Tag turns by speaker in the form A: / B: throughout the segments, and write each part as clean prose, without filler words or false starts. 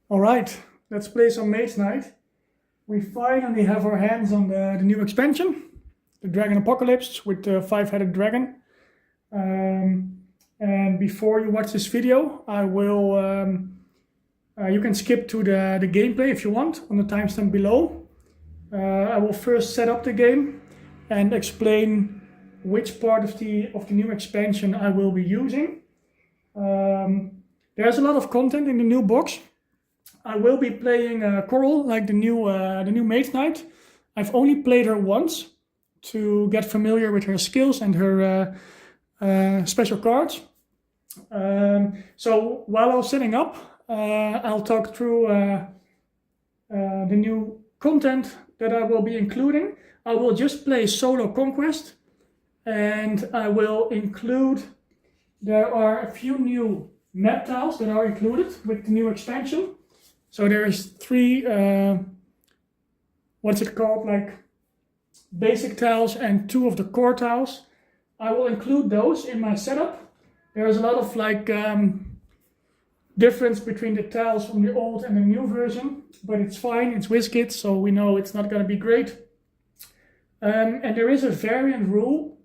A: All right, let's play some Mage Knight. We finally have our hands on the new expansion, the Dragon Apocalypse with the 5-headed dragon. And before you watch this video, I will. You can skip to the gameplay if you want on the timestamp below. I will first set up the game and explain which part of the new expansion I will be using. There's a lot of content in the new box. I will be playing Coral, like the new Mage Knight. I've only played her once to get familiar with her skills and her special cards. So while I was setting up, I'll talk through the new content that I will be including. I will just play solo conquest, and I will include. There are a few new map tiles that are included with the new expansion. So there is 3, what's it called, like basic tiles and 2 of the core tiles. I will include those in my setup. There is a lot of like difference between the tiles from the old and the new version, but it's fine, it's WizKit, so we know it's not going to be great. And there is a variant rule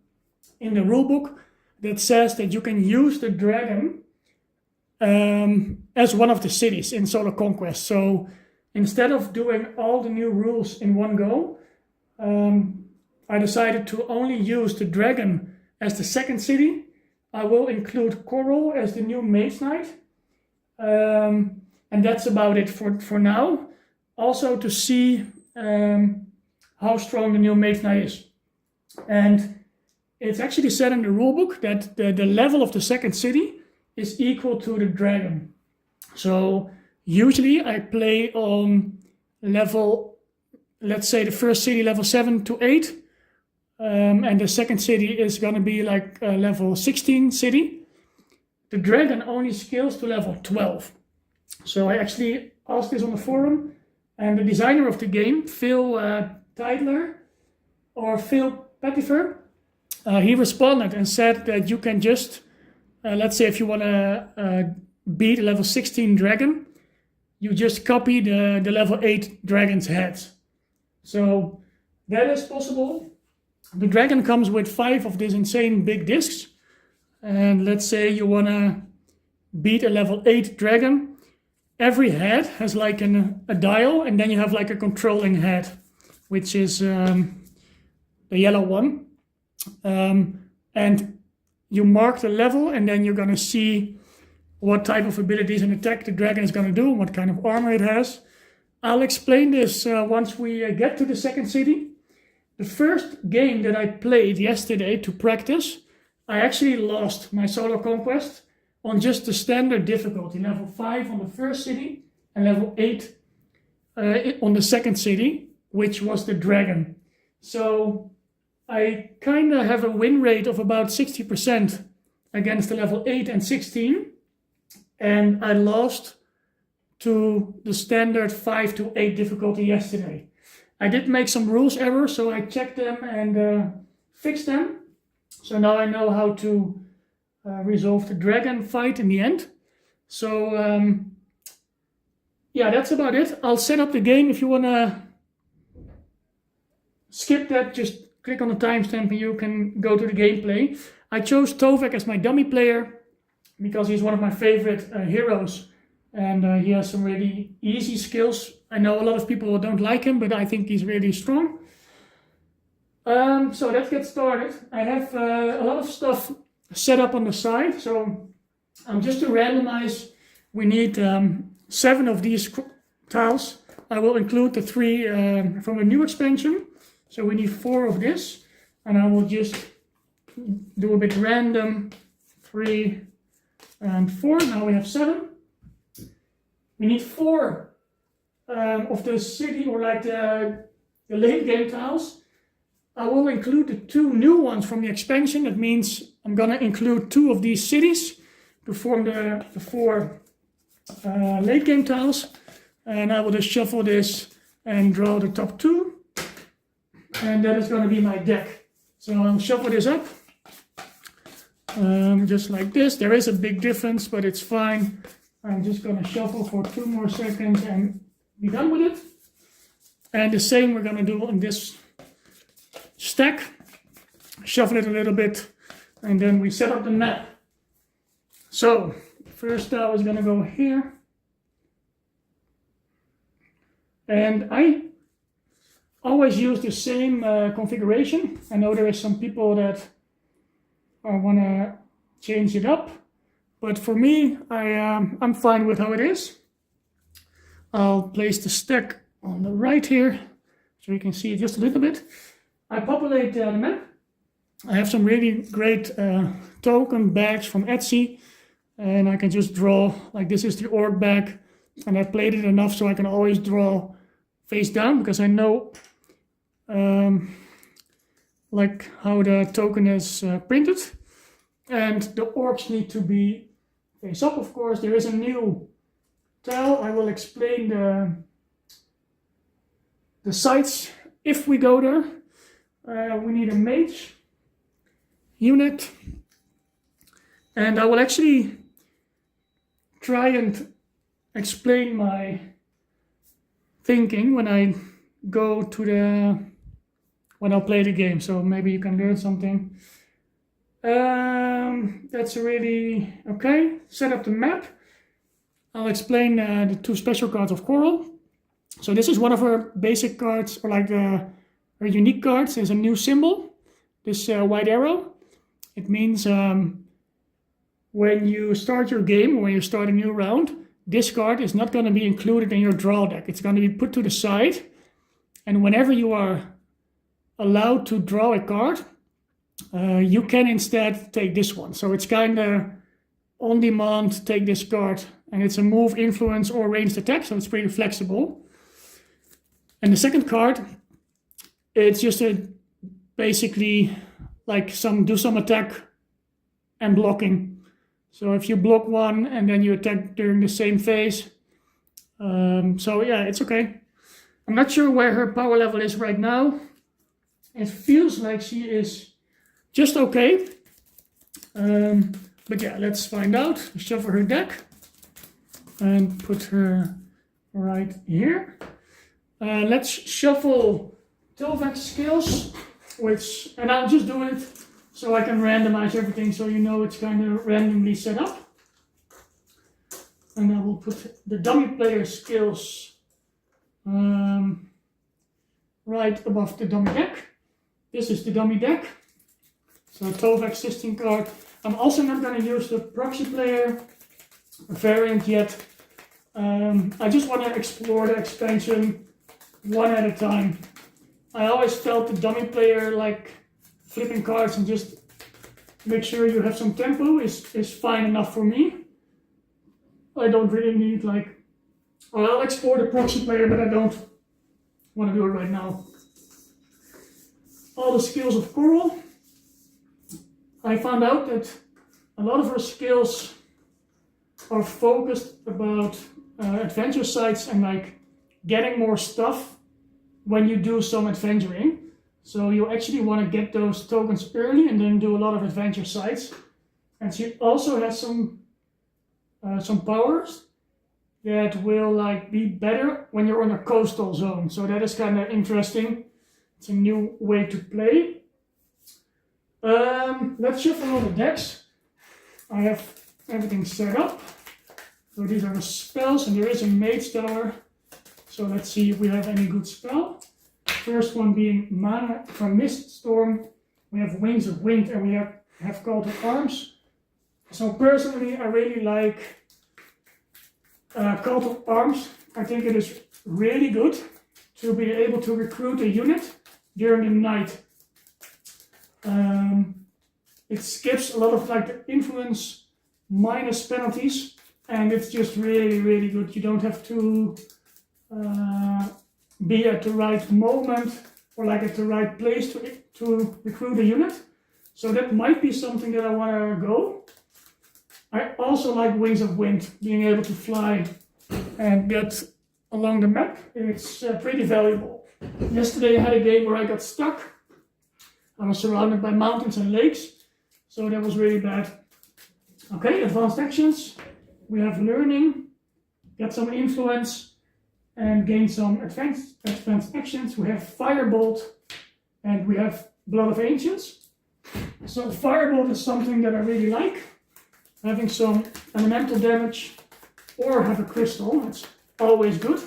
A: in the rulebook that says that you can use the dragon as one of the cities in Solo Conquest. So instead of doing all the new rules in one go, I decided to only use the dragon as the second city. I will include Coral as the new Mage Knight. And that's about it for now. Also to see how strong the new Mage Knight is. And it's actually said in the rulebook that the level of the second city is equal to the dragon. So usually I play on level, let's say the first city level 7 to 8. And the second city is going to be like a level 16 city. The dragon only scales to level 12. So I actually asked this on the forum, and the designer of the game, Phil Tidler, or Phil Pettifer, he responded and said that you can just, let's say if you want to beat a level 16 dragon, you just copy the level 8 dragon's heads. So that is possible. The dragon comes with 5 of these insane big discs. And let's say you want to beat a level 8 dragon. Every head has like a dial, and then you have like a controlling head, which is the yellow one. And you mark the level, and then you're going to see what type of abilities and attack the dragon is going to do, and what kind of armor it has. I'll explain this once we get to the second city. The first game that I played yesterday to practice, I actually lost my solo conquest on just the standard difficulty, level 5 on the first city and level 8 on the second city, which was the dragon. So I kind of have a win rate of about 60% against the level 8 and 16, and I lost to the standard 5 to 8 difficulty yesterday. I did make some rules errors, so I checked them and fixed them. So now I know how to resolve the dragon fight in the end. So yeah, that's about it. I'll set up the game. If you want to skip that, just click on the timestamp and you can go to the gameplay. I chose Tovek as my dummy player because he's one of my favorite heroes, and he has some really easy skills. I know a lot of people don't like him, but I think he's really strong. So let's get started. I have a lot of stuff set up on the side. So just to randomize, we need 7 of these tiles. I will include the 3 from the new expansion. So we need 4 of this. And I will just do a bit random, 3 and 4. Now we have 7. We need 4 of the city, or like the late game tiles. I will include the 2 new ones from the expansion. That means I'm going to include 2 of these cities to form the 4 late game tiles. And I will just shuffle this and draw the top 2. And that is going to be my deck. So I'll shuffle this up. Just like this. There is a big difference, but it's fine. I'm just gonna shuffle for 2 more seconds and be done with it. And the same we're gonna do on this stack. Shuffle it a little bit, and then we set up the map. So, first tile is gonna go here. And I always use the same configuration. I know there is some people that wanna change it up, but for me, I'm fine with how it is. I'll place the stack on the right here, so you can see it just a little bit. I populate the map. I have some really great token bags from Etsy, and I can just draw, like this is the orc bag, and I played it enough so I can always draw face down, because I know like how the token is printed. And the orcs need to be face up, of course. There is a new tile. I will explain the sites if we go there. We need a mage unit, and I will actually try and explain my thinking when I go to when I'll play the game, so maybe you can learn something. That's really okay. Set up the map. I'll explain the 2 special cards of Coral. So this is one of her basic cards, or like her unique cards. There's a new symbol, this white arrow. It means when you start your game, or when you start a new round, this card is not going to be included in your draw deck. It's going to be put to the side, and whenever you are allowed to draw a card, you can instead take this one. So it's kind of on demand, take this card, and it's a move, influence, or ranged attack, so it's pretty flexible. And the second card, it's just basically like do some attack and blocking. So if you block one and then you attack during the same phase, so yeah, it's okay. I'm not sure where her power level is right now. It feels like she is just okay. But yeah, let's find out. Shuffle her deck and put her right here. Let's shuffle Tovek skills, and I'll just do it so I can randomize everything, so you know it's kind of randomly set up. And I will put the dummy player skills right above the dummy deck. This is the dummy deck. So Tovek 16 card. I'm also not going to use the proxy player variant yet. I just want to explore the expansion one at a time. I always felt the dummy player, like flipping cards and just make sure you have some tempo, is fine enough for me. I don't really need I'll explore the proxy player, but I don't want to do it right now. All the skills of Coral. I found out that a lot of her skills are focused about adventure sites and getting more stuff when you do some adventuring. So you actually want to get those tokens early and then do a lot of adventure sites. And she also has some powers that will be better when you're on a coastal zone. So that is kind of interesting. It's a new way to play. Let's shuffle all the decks. I have everything set up. So these are the spells, and there is a Mage tower. So let's see if we have any good spell. First one being Mana from Miststorm. We have Wings of Wind, and we have Call to Arms. So personally, I really like Call to Arms. I think it is really good to be able to recruit a unit during the night. It skips a lot of the influence minus penalties, and it's just really, really good. You don't have to be at the right moment or at the right place to recruit a unit. So that might be something that I want to go. I also like Wings of Wind, being able to fly and get along the map. It's pretty valuable. Yesterday I had a game where I got stuck. I was surrounded by mountains and lakes, so that was really bad. Okay, advanced actions. we have learning, get some influence, and gain some advanced actions. We have Firebolt, and we have Blood of Ancients. So Firebolt is something that I really like. Having some elemental damage or have a crystal, that's always good.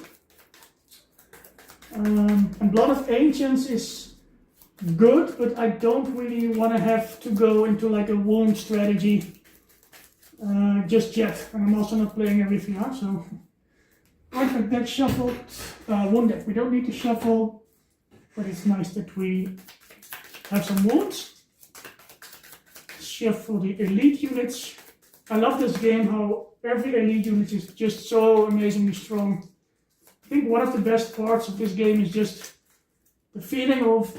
A: And Blood of Ancients is good, but I don't really want to have to go into like a wound strategy just yet. And I'm also not playing everything out, so. Perfect, deck shuffled. One deck we don't need to shuffle, but it's nice that we have some wounds. Shuffle the elite units. I love this game, how every elite unit is just so amazingly strong. I think one of the best parts of this game is just the feeling of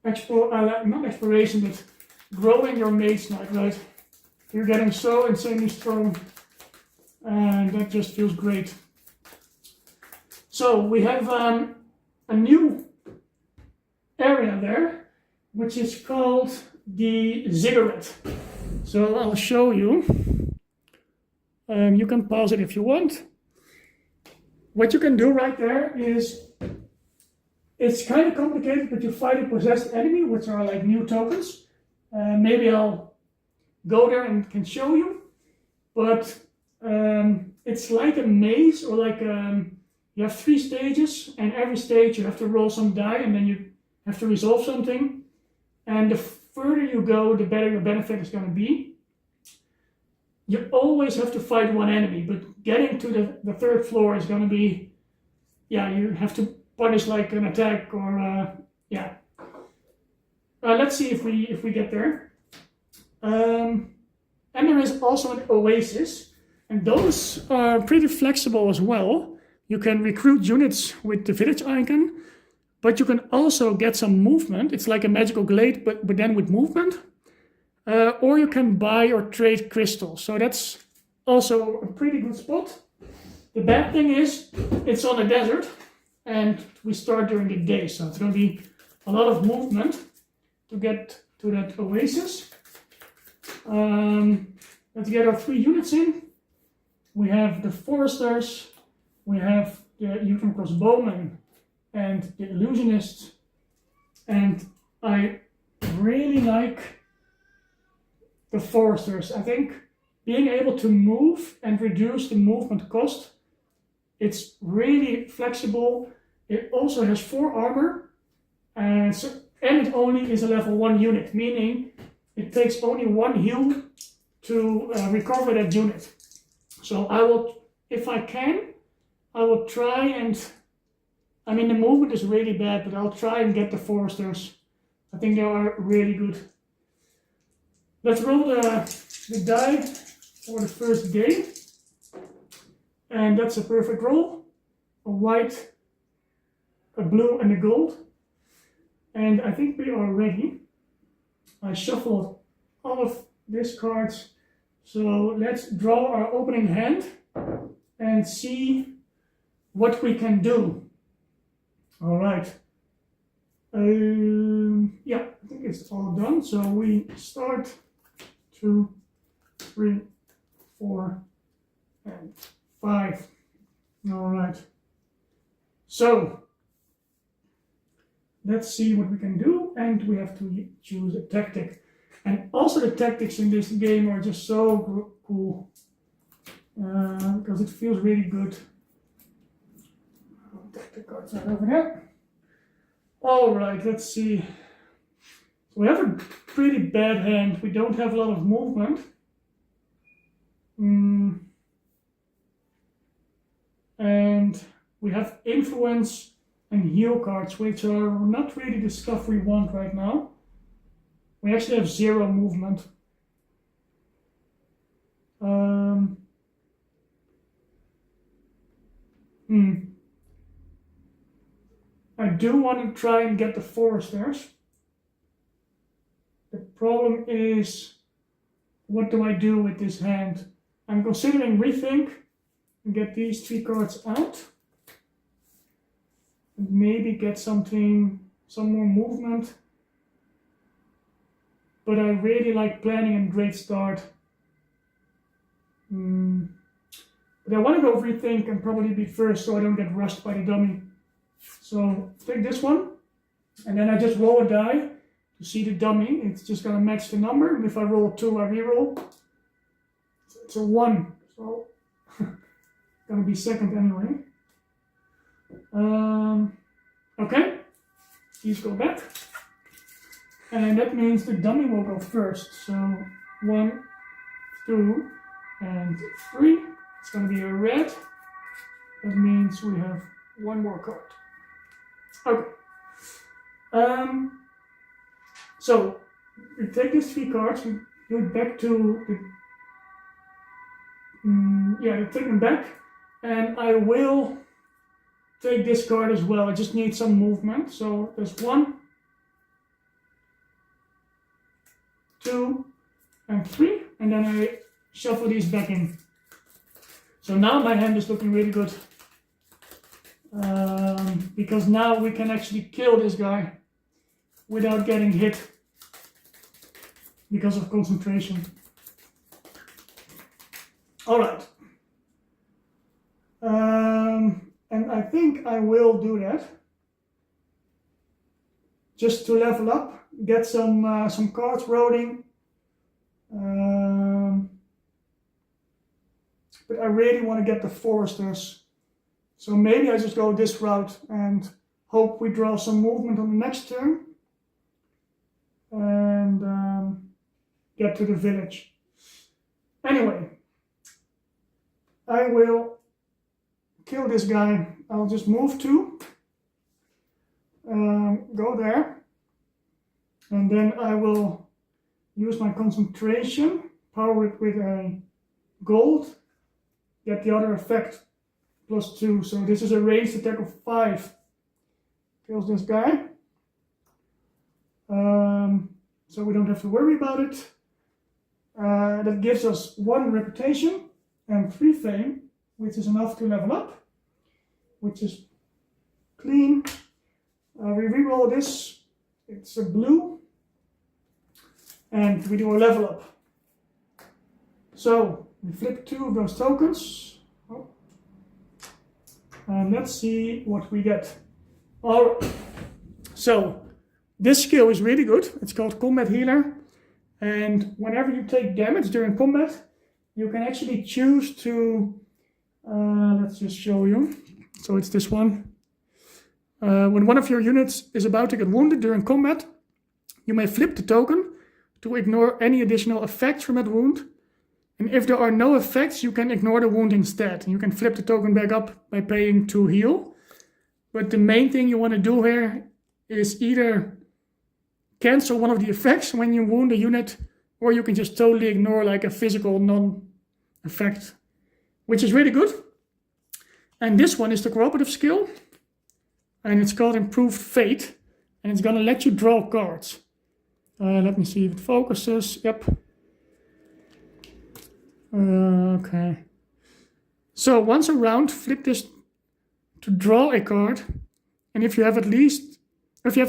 A: not exploration, but growing your Mage Knight, right? You're getting so insanely strong, and that just feels great. So we have a new area there, which is called the ziggurat. So I'll show you. You can pause it if you want. What you can do right there is, it's kind of complicated, but you fight a possessed enemy, which are like new tokens. Maybe I'll go there and can show you. But it's like a maze, or like you have 3 stages, and every stage you have to roll some die, and then you have to resolve something. And the further you go, the better your benefit is going to be. You always have to fight one enemy, but getting to the 3rd floor is going to be, yeah, you have to punish like an attack, or yeah. Let's see if we get there. And there is also an oasis, and those are pretty flexible as well. You can recruit units with the village icon, but you can also get some movement. It's like a magical glade, but then with movement. Or you can buy or trade crystals. So that's also a pretty good spot. The bad thing is, it's on a desert, and we start during the day, so it's going to be a lot of movement to get to that oasis. Let's get our 3 units in. We have the foresters, we have the Uthran crossbowmen, and the illusionists. And I really like the foresters. I think being able to move and reduce the movement cost, it's really flexible. It also has 4 armor, and it only is a level 1 unit, meaning it takes only 1 heal to recover that unit. So I will, if I can, I will try and, I mean the movement is really bad, but I'll try and get the foresters. I think they are really good. Let's roll the die for the first game. And that's a perfect roll. A white, a blue, and a gold. And I think we are ready. I shuffled all of these cards. So let's draw our opening hand and see what we can do. All right. Yeah, I think it's all done. So we start 2, 3, 4, and 5. All right. So let's see what we can do, and we have to choose a tactic. And also the tactics in this game are just so cool, because it feels really good. Tactic cards are over there. All right, let's see. So we have a pretty bad hand. We don't have a lot of movement. And we have influence and heal cards, which are not really the stuff we want right now. We actually have 0 movement. I do want to try and get the foresters. The problem is, what do I do with this hand? I'm considering rethink and get these 3 cards out. And maybe get some more movement. But I really like planning and great start. But I want to go rethink and probably be first so I don't get rushed by the dummy. So take this one, and then I just roll a die to see the dummy. It's just gonna match the number, and if I roll 2, I reroll. So it's a 1, so gonna be second anyway. Okay, these go back. And that means the dummy will go first. So 1, 2, and 3. It's going to be a red. That means we have 1 more card. Okay. So we take these 3 cards, we do it back to the. We take them back, and I will take this card as well. I just need some movement. So there's 1, 2, and 3, and then I shuffle these back in. So now my hand is looking really good, because now we can actually kill this guy without getting hit because of concentration. All right. And I think I will do that just to level up, get some cards rolling. But I really want to get the foresters. So maybe I just go this route and hope we draw some movement on the next turn. And get to the village. Anyway, I will kill this guy. I'll just move 2. Go there. And then I will use my concentration, power it with a gold. Get the other effect +2. So this is a ranged attack of 5. Kills this guy. So we don't have to worry about it. That gives us 1 reputation and 3 fame, which is enough to level up, which is clean. We reroll this. It's a blue. And we do a level up. So we flip 2 of those tokens. Oh. And let's see what we get. Alright. So this skill is really good. It's called Combat Healer. And whenever you take damage during combat, you can actually choose to, let's just show you. So it's this one. When one of your units is about to get wounded during combat, you may flip the token to ignore any additional effects from that wound. And if there are no effects, you can ignore the wound instead. And you can flip the token back up by paying to heal. But the main thing you want to do here is either cancel one of the effects when you wound a unit, or you can just totally ignore like a physical non-effect, which is really good. And this one is the cooperative skill, and it's called Improved Fate, and it's gonna let you draw cards. Let me see if it focuses. Yep. Okay. So once a round, flip this to draw a card, and if you have the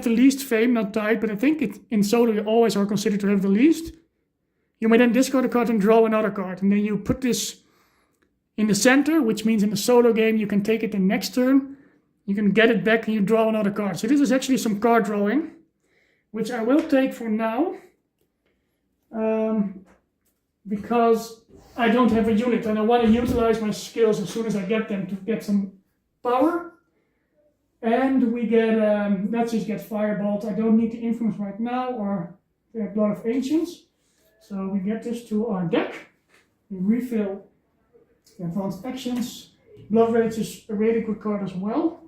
A: least fame, not tied, but I think in solo you always are considered to have the least, you may then discard a card and draw another card, and then you put this in the center, which means in the solo game you can take it the next turn, you can get it back and you draw another card. So this is actually some card drawing, which I will take for now, because I don't have a unit and I want to utilize my skills as soon as I get them to get some power. And we get, let's just get Firebolt. I don't need the Influence right now, or Blood of Ancients. So we get this to our deck. We refill the advanced actions. Blood Rage is a really good card as well.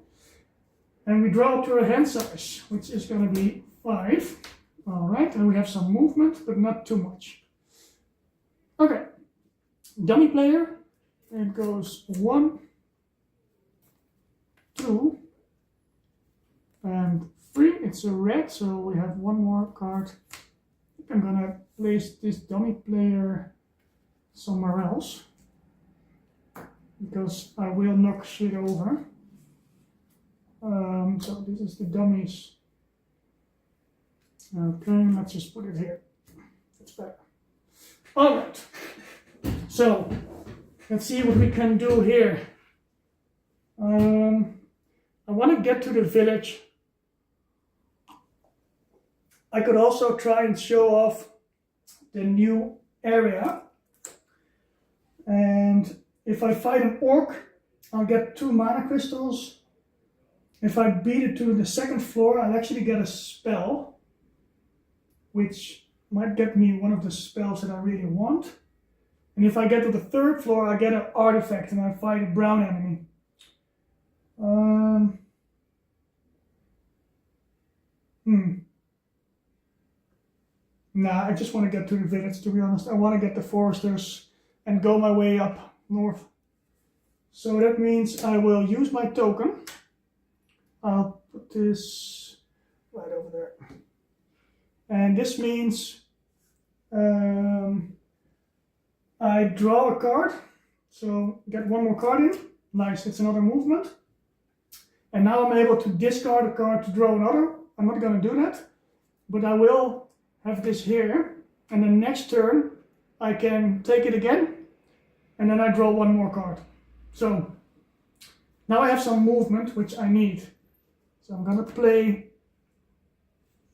A: And we draw up to our hand size, which is going to be 5. Alright, and we have some movement, but not too much. Okay. Dummy player. It goes 1, 2, and 3. It's a red, so we have 1 more card. I'm gonna place this dummy player somewhere else, because I will knock shit over. So this is the dummies. Okay, let's just put it here. That's better. Alright. So let's see what we can do here. I want to get to the village. I could also try and show off the new area. And if I fight an orc, I'll get 2 mana crystals. If I beat it to the 2nd floor, I'll actually get a spell, which might get me one of the spells that I really want. And if I get to the 3rd floor, I get an artifact and I fight a brown enemy. Nah, I just want to get to the village, to be honest. I want to get the foresters and go my way up north. So that means I will use my token. I'll put this right over there. And this means I draw a card. So get 1 more card in. Nice, it's another movement. And now I'm able to discard a card to draw another. I'm not going to do that, but I will have this here. And then next turn I can take it again. And then I draw 1 more card. So now I have some movement, which I need. So I'm going to play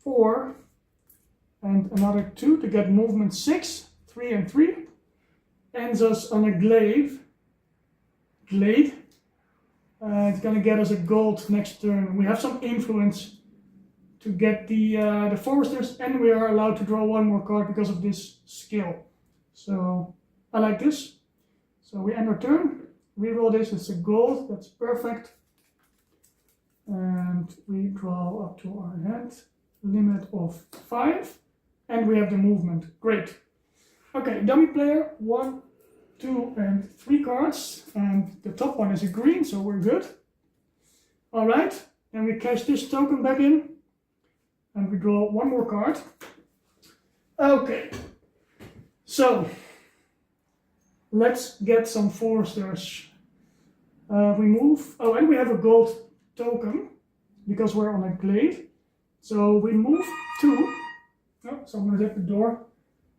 A: 4 and another 2 to get movement 6. 3 and 3. Ends us on a glade. It's going to get us a gold next turn. We have some influence to get the foresters, and we are allowed to draw 1 more card because of this skill. So I like this. So we end our turn. Reroll this. It's a gold. That's perfect. And we draw up to our hand. Limit of 5. And we have the movement. Great. Okay, dummy player. 1, 2, and 3 cards. And the top one is a green, so we're good. Alright, and we cash this token back in. And we draw 1 more card. Okay. So, let's get some foresters. We move. Oh, and we have a gold token because we're on a glade. So we move 2. Oh, someone is at the door.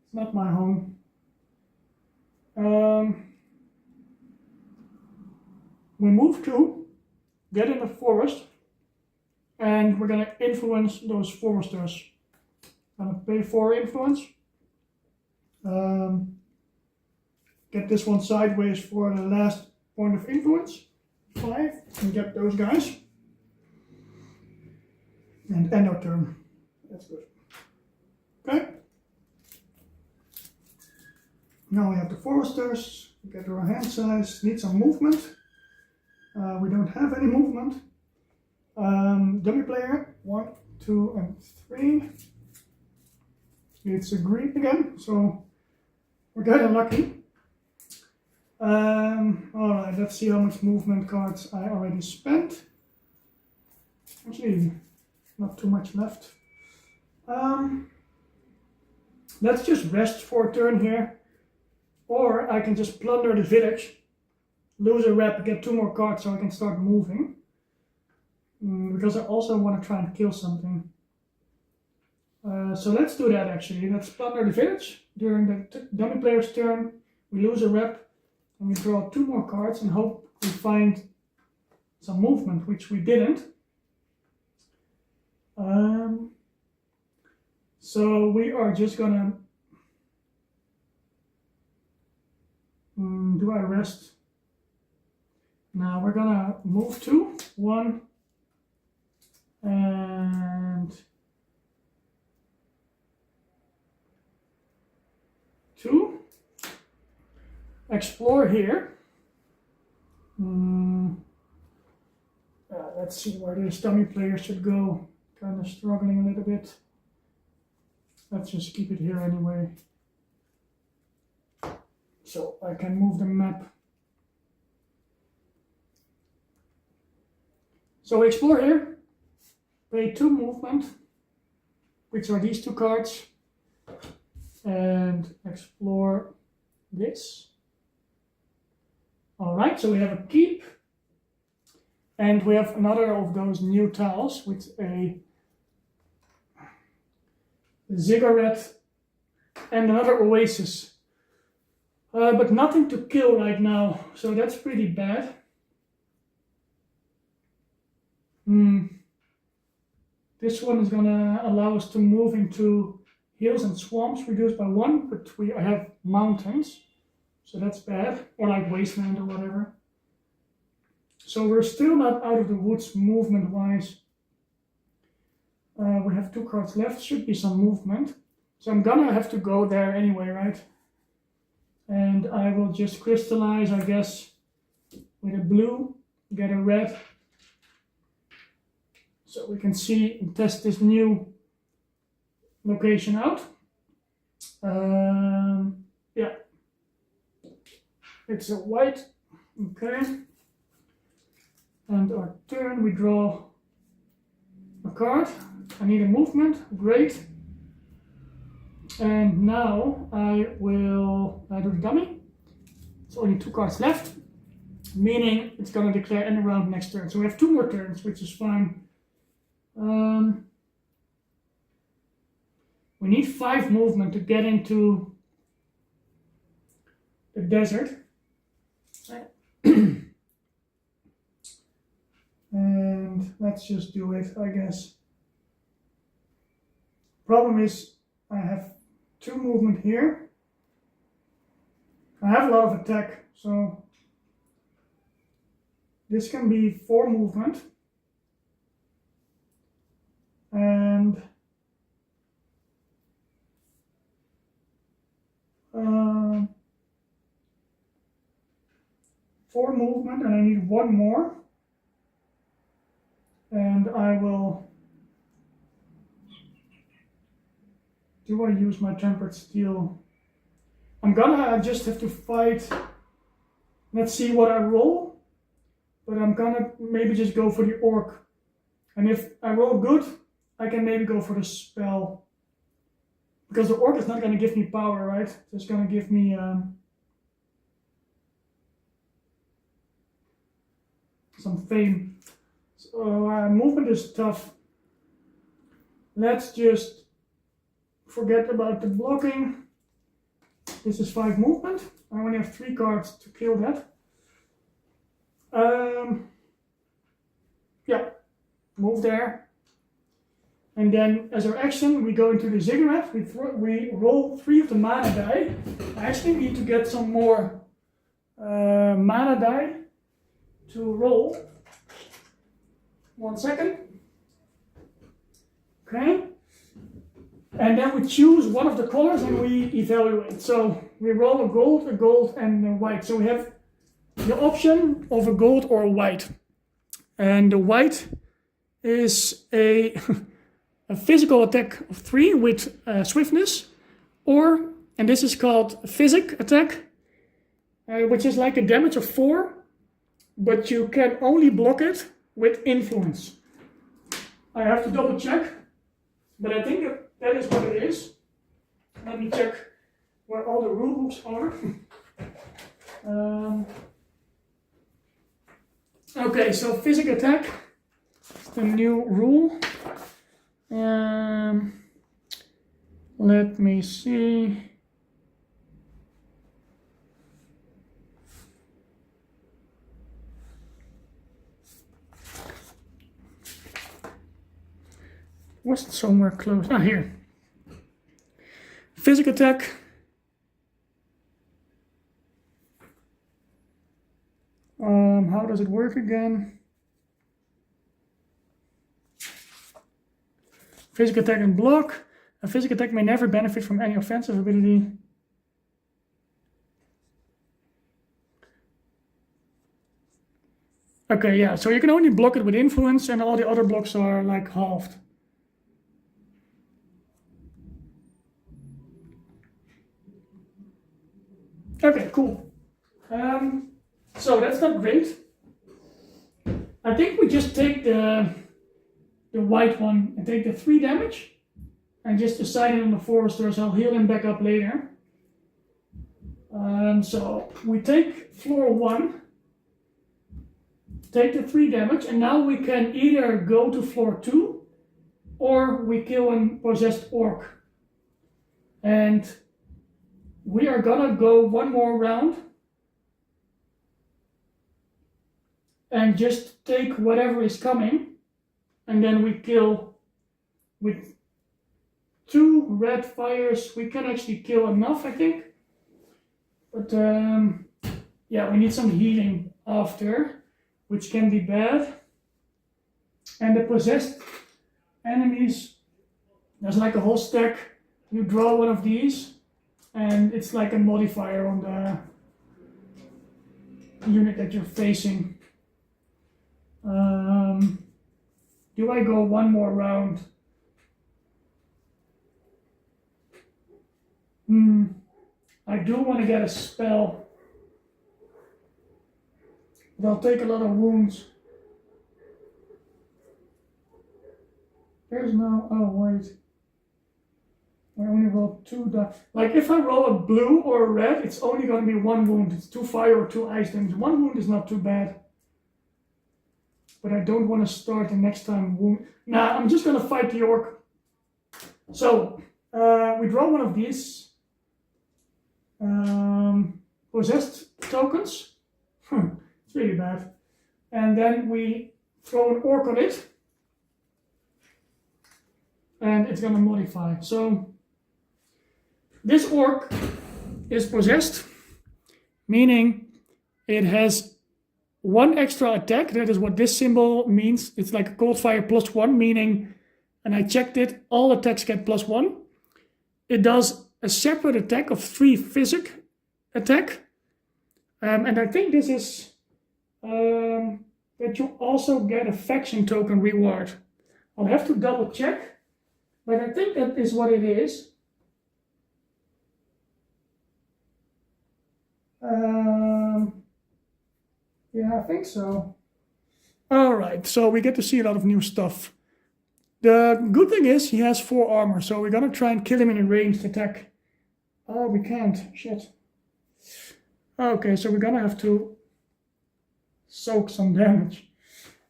A: It's not my home. We move 2, get in the forest, and we're gonna influence those foresters. I'm gonna pay 4 influence. Get this one sideways for the last point of influence. 5, and get those guys. And end our turn. That's good. Okay. Now we have the foresters. Get our hand size. Need some movement. We don't have any movement. Dummy player. 1, 2, and 3. It's a green again, so we're getting lucky. Alright, let's see how much movement cards I already spent. Actually, not too much left. Let's just rest for a turn here. Or I can just plunder the village, lose a rep, get 2 more cards so I can start moving. Because I also want to try and kill something. So let's do that actually. Let's plunder the village. During the dummy player's turn, we lose a rep and we draw 2 more cards and hope we find some movement, which we didn't. So we are just gonna... do I rest? Now we're gonna move 2. 1 and 2. Explore here. Let's see where this dummy player should go. Kind of struggling a little bit. Let's just keep it here anyway. So I can move the map. So we explore here. Pay 2 movement, which are these 2 cards. And explore this. Alright, so we have a keep. And we have another of those new tiles with a ziggurat and another oasis. But nothing to kill right now, so that's pretty bad. This one is gonna allow us to move into hills and swamps, reduced by 1, but I have mountains, so that's bad, or like wasteland or whatever. So we're still not out of the woods movement-wise. We have 2 cards left, should be some movement. So I'm gonna have to go there anyway, right? And I will just crystallize, I guess, with a blue, get a red. So we can see and test this new location out. Yeah, it's a white, okay. And our turn, we draw a card. I need a movement, great. And now I will do the dummy. It's only 2 cards left, meaning it's gonna declare end round next turn. So we have 2 more turns, which is fine. We need 5 movement to get into the desert. And let's just do it, I guess. Problem is, I have 2 movement here. I have a lot of attack, so this can be 4 movement. And 4 movement, and I need 1 more. And I will. Do I use my tempered steel? I'm gonna just have to fight. Let's see what I roll. But I'm gonna maybe just go for the orc. And if I roll good, I can maybe go for the spell. Because the orc is not gonna give me power, right? It's gonna give me some fame. So movement is tough. Let's just forget about the blocking. This is 5 movement. I only have 3 cards to kill that. Yeah, move there. And then as our action, we go into the ziggurat. We roll 3 of the mana die. I actually need to get some more mana die to roll. 1 second. Okay. And then we choose one of the colors and we evaluate. So we roll a gold, and a white. So we have the option of a gold or a white. And the white is a physical attack of 3 with swiftness. Or, and this is called physic attack, which is like a damage of 4. But you can only block it with influence. I have to double check. But I think that is what it is. Let me check where all the rule books are. Okay, so physical attack is the new rule. Let me see. Was it somewhere close? Ah, here. Physical attack. How does it work again? Physical attack and block. A physical attack may never benefit from any offensive ability. Okay, yeah, so you can only block it with influence and all the other blocks are like halved. Okay, cool. So that's not great. I think we just take the white one and take the 3 damage and just assign it on the forester, so I'll heal him back up later. So we take floor 1, take the 3 damage, and now we can either go to floor 2 or we kill a possessed orc. And we are gonna go one more round and just take whatever is coming, and then we kill with 2 red fires. We can actually kill enough, I think. But yeah, we need some healing after, which can be bad. And the possessed enemies, there's like a whole stack. You draw one of these, and it's like a modifier on the unit that you're facing. Do I go one more round? I do want to get a spell, but I'll take a lot of wounds. There's no, oh wait. I only roll 2 die. Like if I roll a blue or a red, it's only going to be 1 wound. It's 2 fire or 2 ice damage. 1 wound is not too bad. But I don't want to start the next time wound. Nah, I'm just going to fight the orc. So, we draw one of these possessed tokens. It's really bad. And then we throw an orc on it. And it's going to modify. So, this orc is possessed, meaning it has 1 extra attack. That is what this symbol means. It's like a cold fire +1, meaning, and I checked it, all attacks get +1. It does a separate attack of 3 physic attack. And I think this is that you also get a faction token reward. I'll have to double check, but I think that is what it is. Yeah, I think so. Alright, so we get to see a lot of new stuff. The good thing is he has 4 armor, so we're gonna try and kill him in a ranged attack. Oh, we can't. Shit. Okay, so we're gonna have to soak some damage.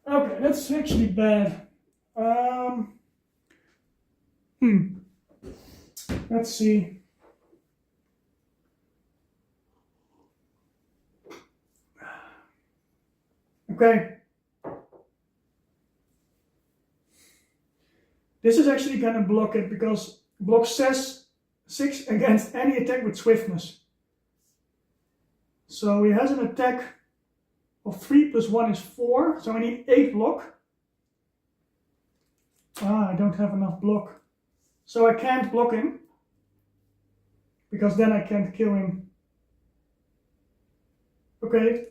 A: Okay, that's actually bad. Let's see. Okay. This is actually gonna block it because block says 6 against any attack with swiftness. So he has an attack of 3 + 1 is 4, so I need 8 block. I don't have enough block. So I can't block him, because then I can't kill him. Okay,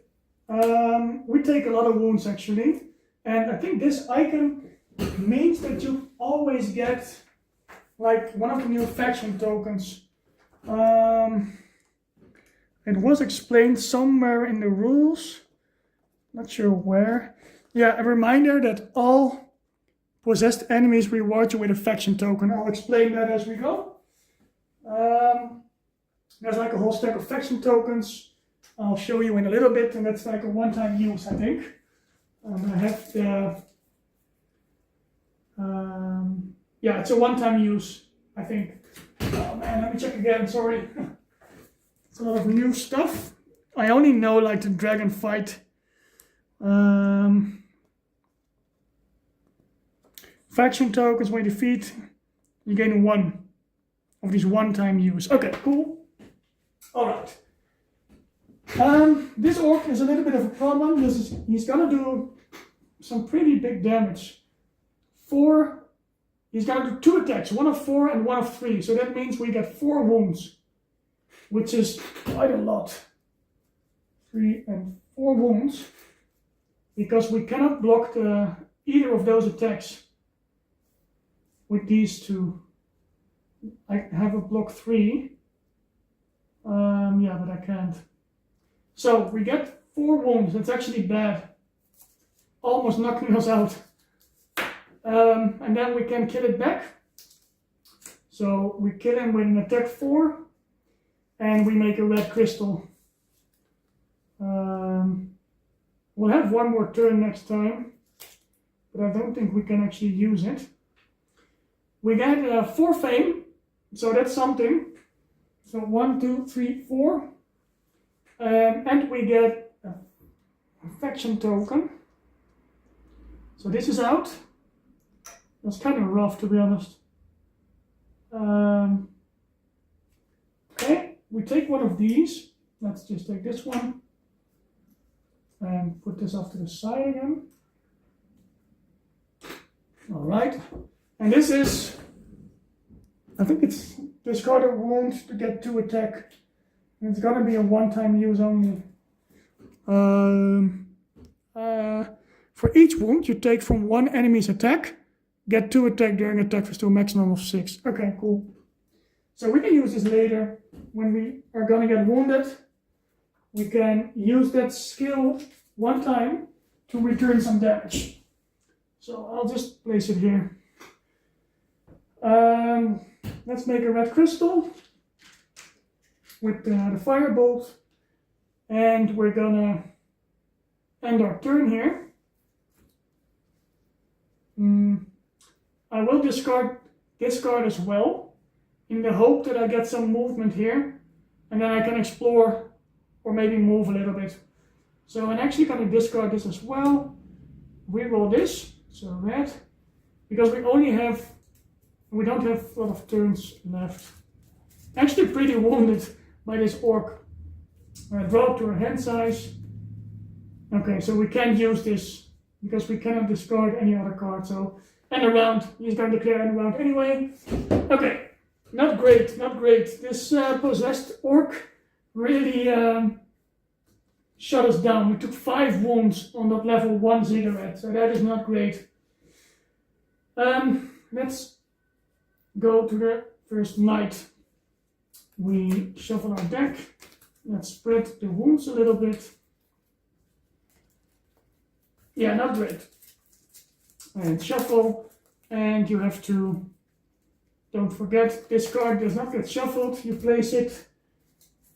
A: we take a lot of wounds actually, and I think this icon means that you always get like one of the new faction tokens. It was explained somewhere in the rules, not sure where. Yeah, a reminder that all possessed enemies reward you with a faction token. I'll explain that as we go. There's like a whole stack of faction tokens. I'll show you in a little bit, and that's like a one-time use, I think. I have the, yeah, it's a one-time use, I think. Oh man, let me check again, sorry. It's a lot of new stuff. I only know like the dragon fight. Faction tokens, when you defeat, you gain 1 of these one-time use. Okay, cool. Alright. This orc is a little bit of a problem. He's gonna do some pretty big damage. He's gonna do 2 attacks, 1 of 4 and 1 of 3. So that means we get 4 wounds, which is quite a lot. 3 and 4 wounds, because we cannot block either of those attacks with these 2. I have a block 3. Yeah, but I can't. So we get 4 wounds. That's actually bad. Almost knocking us out. And then we can kill it back. So we kill him with an attack 4. And we make a red crystal. We'll have 1 more turn next time. But I don't think we can actually use it. We get 4 fame. So that's something. So 1, 2, 3, 4. And we get a faction token. So this is out. That's kind of rough, to be honest. Okay, we take one of these. Let's just take this one and put this off to the side again. All right, and this is, I think it's discard a wound to get 2 attack. And it's gonna be a one-time use only. For each wound you take from one enemy's attack, get 2 attack during attack phase to a maximum of 6. Okay, cool. So we can use this later when we are gonna get wounded. We can use that skill one time to return some damage. So I'll just place it here. Let's make a red crystal with the firebolt, and we're gonna end our turn here. I will discard as well, in the hope that I get some movement here, and then I can explore or maybe move a little bit. So I'm actually going to discard this as well. Reroll this, so red, because we don't have a lot of turns left. Actually pretty wounded by this orc. Draw to our hand size. Okay, so we can't use this because we cannot discard any other card. So end a round. He's going to declare end a round anyway. Okay, not great, not great. This possessed orc really shut us down. We took 5 wounds on that level 1 cigarette, so that is not great. Let's go to the first night. We shuffle our deck. Let's spread the wounds a little bit. Yeah, not great. And shuffle, and you have to, don't forget, this card does not get shuffled. You place it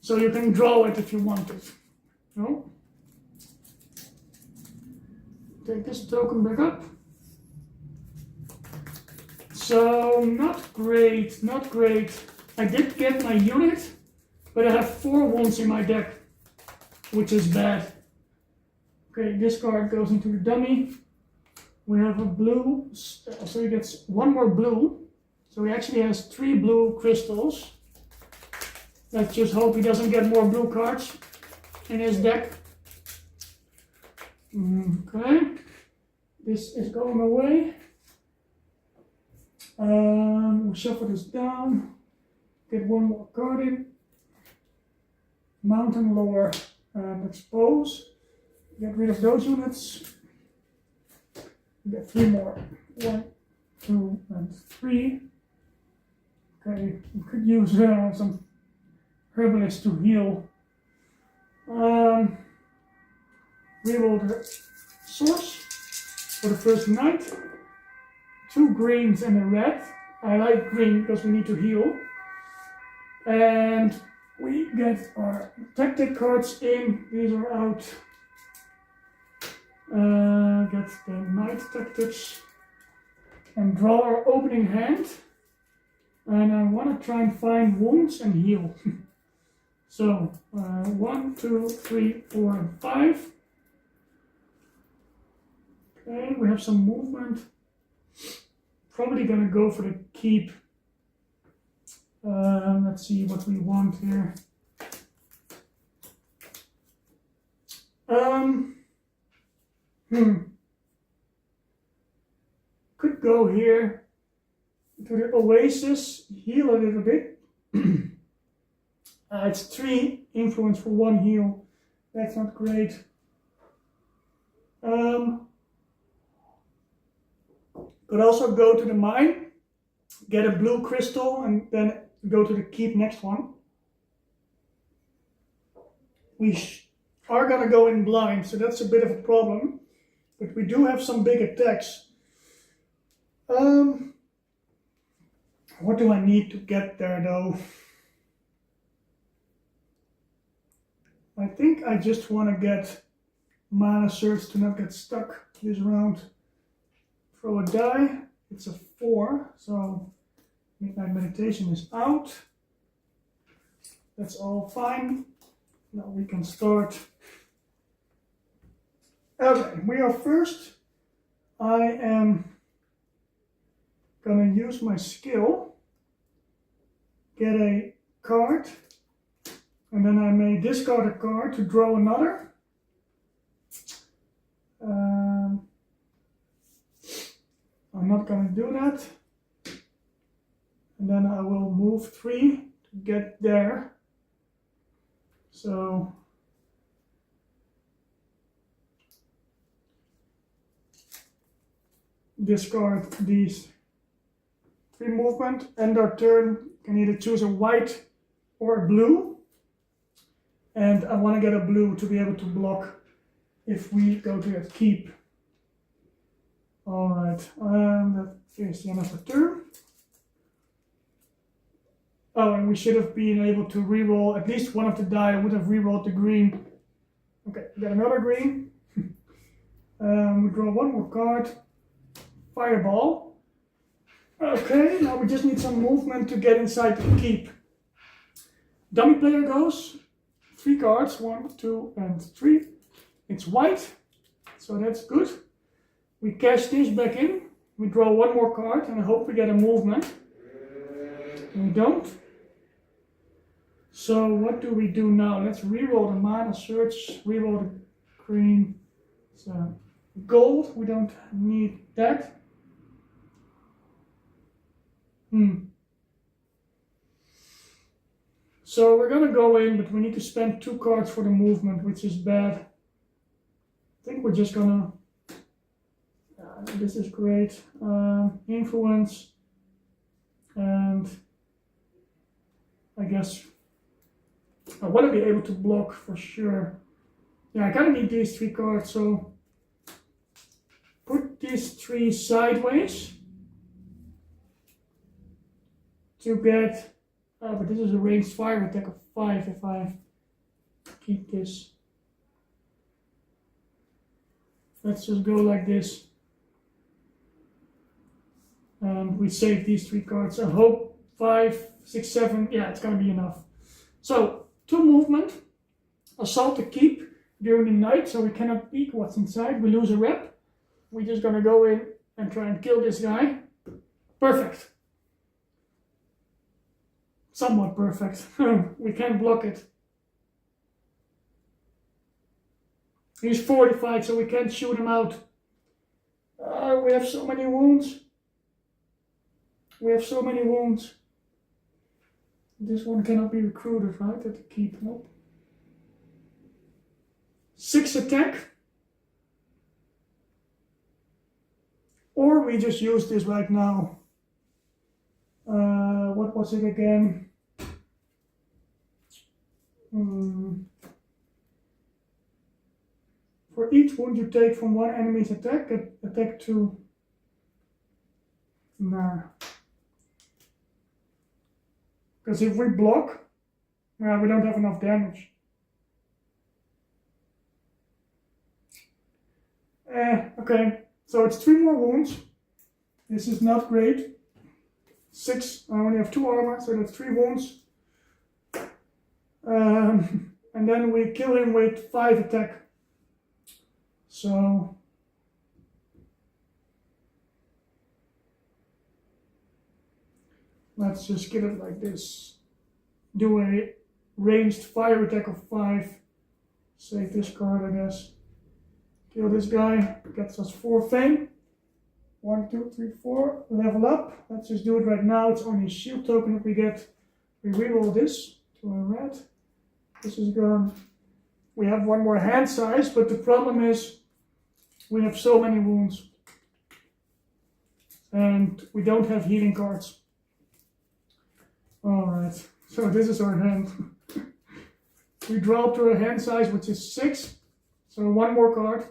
A: so you can draw it if you want it. No? Take this token back up. So, not great, not great. I did get my unit, but I have 4 wounds in my deck, which is bad. Okay, this card goes into the dummy. We have a blue, so he gets 1 more blue. So he actually has 3 blue crystals. Let's just hope he doesn't get more blue cards in his deck. Okay, this is going away. We'll shuffle this down. Get 1 more card in. Mountain Lore and Expose. Get rid of those units. Get 3 more. 1, 2, and 3. Okay, we could use some Herbalist to heal. Reroll the source for the first night. 2 greens and a red. I like green because we need to heal. And we get our tactic cards in. These are out. Get the night tactics. And draw our opening hand. And I want to try and find wounds and heal. So, 1, 2, 3, 4, and 5. Okay, we have some movement. Probably gonna go for the keep. Let's see what we want here. Could go here to the Oasis, heal a little bit. It's 3 influence for 1 heal. That's not great. Could also go to the mine, get a blue crystal, and then go to the keep next one. We are gonna go in blind, so that's a bit of a problem. But we do have some big attacks. What do I need to get there though? I think I just want to get mana surge to not get stuck this round. Throw a die. It's a 4, so Midnight Meditation is out. That's all fine. Now we can start. Okay, we are first. I am gonna use my skill, get a card, and then I may discard a card to draw another. I'm not gonna do that. And then I will move 3 to get there. So discard these 3 movement. End our turn, can either choose a white or a blue. And I want to get a blue to be able to block if we go to a keep. Alright, that is the end of the turn. Oh, and we should have been able to reroll at least one of the die. I would have rerolled the green. Okay, we got another green. We draw one more card. Fireball. Okay, now we just need some movement to get inside the keep. Dummy player goes. 3 cards, 1, 2, and 3. It's white, so that's good. We cash this back in. We draw one more card, and I hope we get a movement. And we don't. So what do we do now? Let's reroll the mana, search, reroll the green. So gold, we don't need that. So we're gonna go in, but we need to spend 2 cards for the movement, which is bad. I think we're just gonna, this is great, influence, and I guess I want to be able to block for sure. Yeah, I kind of need these 3 cards, so put these 3 sideways to get, but this is a ranged fire attack of 5 if I keep this. Let's just go like this. And we save these 3 cards. I hope 5, 6, 7, yeah, it's gonna be enough. So, 2 movement, assault the keep during the night, so we cannot peek what's inside. We lose a rep. We're just gonna go in and try and kill this guy. Perfect. Somewhat perfect. We can't block it. He's fortified, so we can't shoot him out. We have so many wounds. We have so many wounds. This one cannot be recruited, right? At the keep, nope. 6 attack. Or we just use this right now. What was it again? For each wound you take from one enemy's attack, attack 2. Nah. Because if we block, well, we don't have enough damage. Okay, so it's 3 more wounds. This is not great. 6, I only have 2 armor, so that's 3 wounds. And then we kill him with 5 attack. So let's just get it like this. Do a ranged fire attack of 5. Save this card, I guess. Kill this guy. Gets us 4 fame. 1, 2, 3, 4. Level up. Let's just do it right now. It's only a shield token that we get. We reroll this to a red. This is gone. We have 1 more hand size, but the problem is we have so many wounds. And we don't have healing cards. Alright, so this is our hand. We draw up to a hand size which is 6. So 1 more card.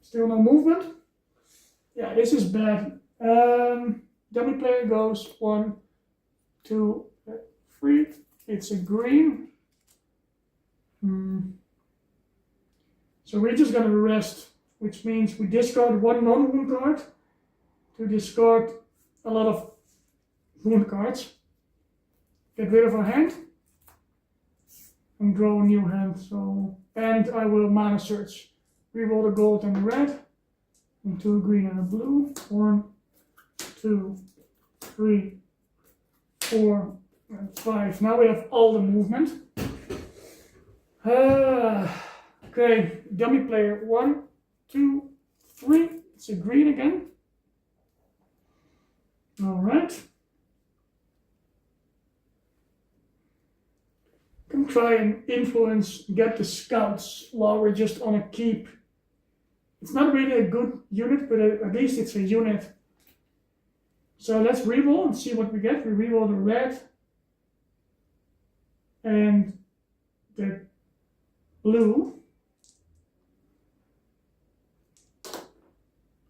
A: Still no movement. Yeah, this is bad. Dummy player goes 1, 2, 3. It's a green. So we're just gonna rest, which means we discard 1 non-wound card to discard a lot of wound cards. Get rid of our hand. and draw a new hand. So, and I will mana search. Reroll the gold and the red, and 2 green and a blue. 1, 2, 3, 4, and 5. Now we have all the movement. Okay, dummy player 1, 2, 3. It's a green again. All right. Can try and influence, get the scouts while we're just on a keep. It's not really a good unit, but at least it's a unit. So let's reroll and see what we get. We reroll the red and the blue.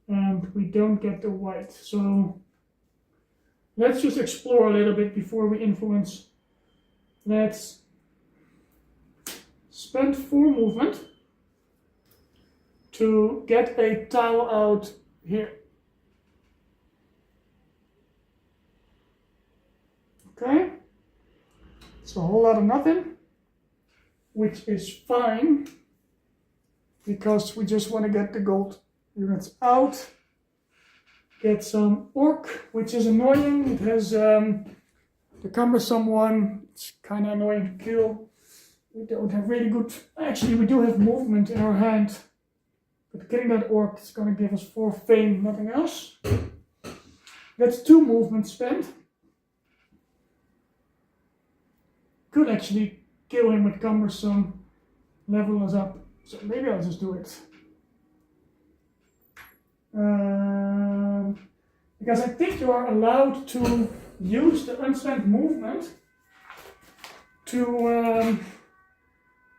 A: And we don't get the white. So let's just explore a little bit before we influence. Let's spend 4 movement to get a tile out here. Okay, it's a whole lot of nothing, which is fine because we just want to get the gold units out. Get some orc, which is annoying. It has the cumbersome one. It's kind of annoying to kill. We don't have really good. Actually, we do have movement in our hand. But killing that orc is going to give us 4 fame, nothing else. That's 2 movement spent. Could actually kill him with cumbersome, level us up. So maybe I'll just do it. Because I think you are allowed to use the unspent movement to,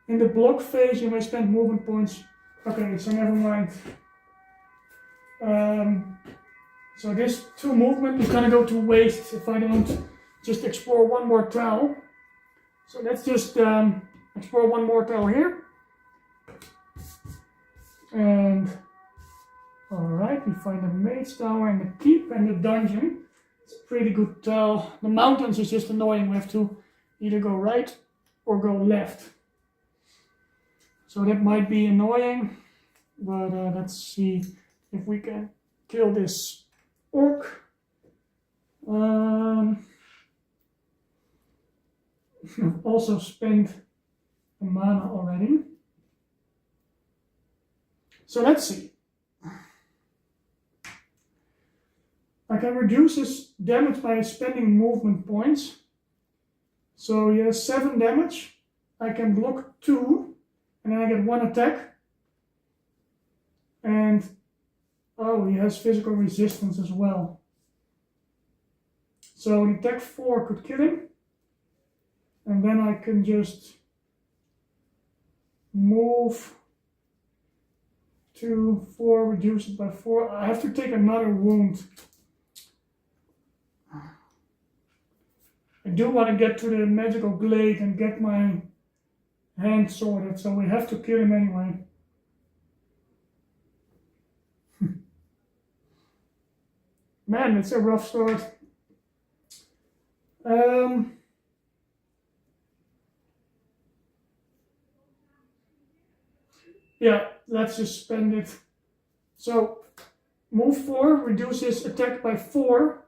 A: in the block phase you may spend movement points. Okay, so never mind. So this 2 movement is gonna go to waste if I don't just explore one more tile. So let's just explore one more tile here. And alright, we find the Mage Tower and the Keep and the Dungeon. It's a pretty good tile. The mountains is just annoying. We have to either go right or go left. So that might be annoying, but let's see if we can kill this orc. I've also spent the mana already. So let's see. I can reduce his damage by spending movement points. So he has 7 damage. I can block 2. And then I get 1 attack. And, oh, he has physical resistance as well. So an attack 4 could kill him. And then I can just move to 4, reduce it by 4. I have to take another wound. I do want to get to the magical glade and get my hand sorted, so we have to kill him anyway. Man, it's a rough start. Yeah, let's just spend it. So, move 4, reduce his attack by 4.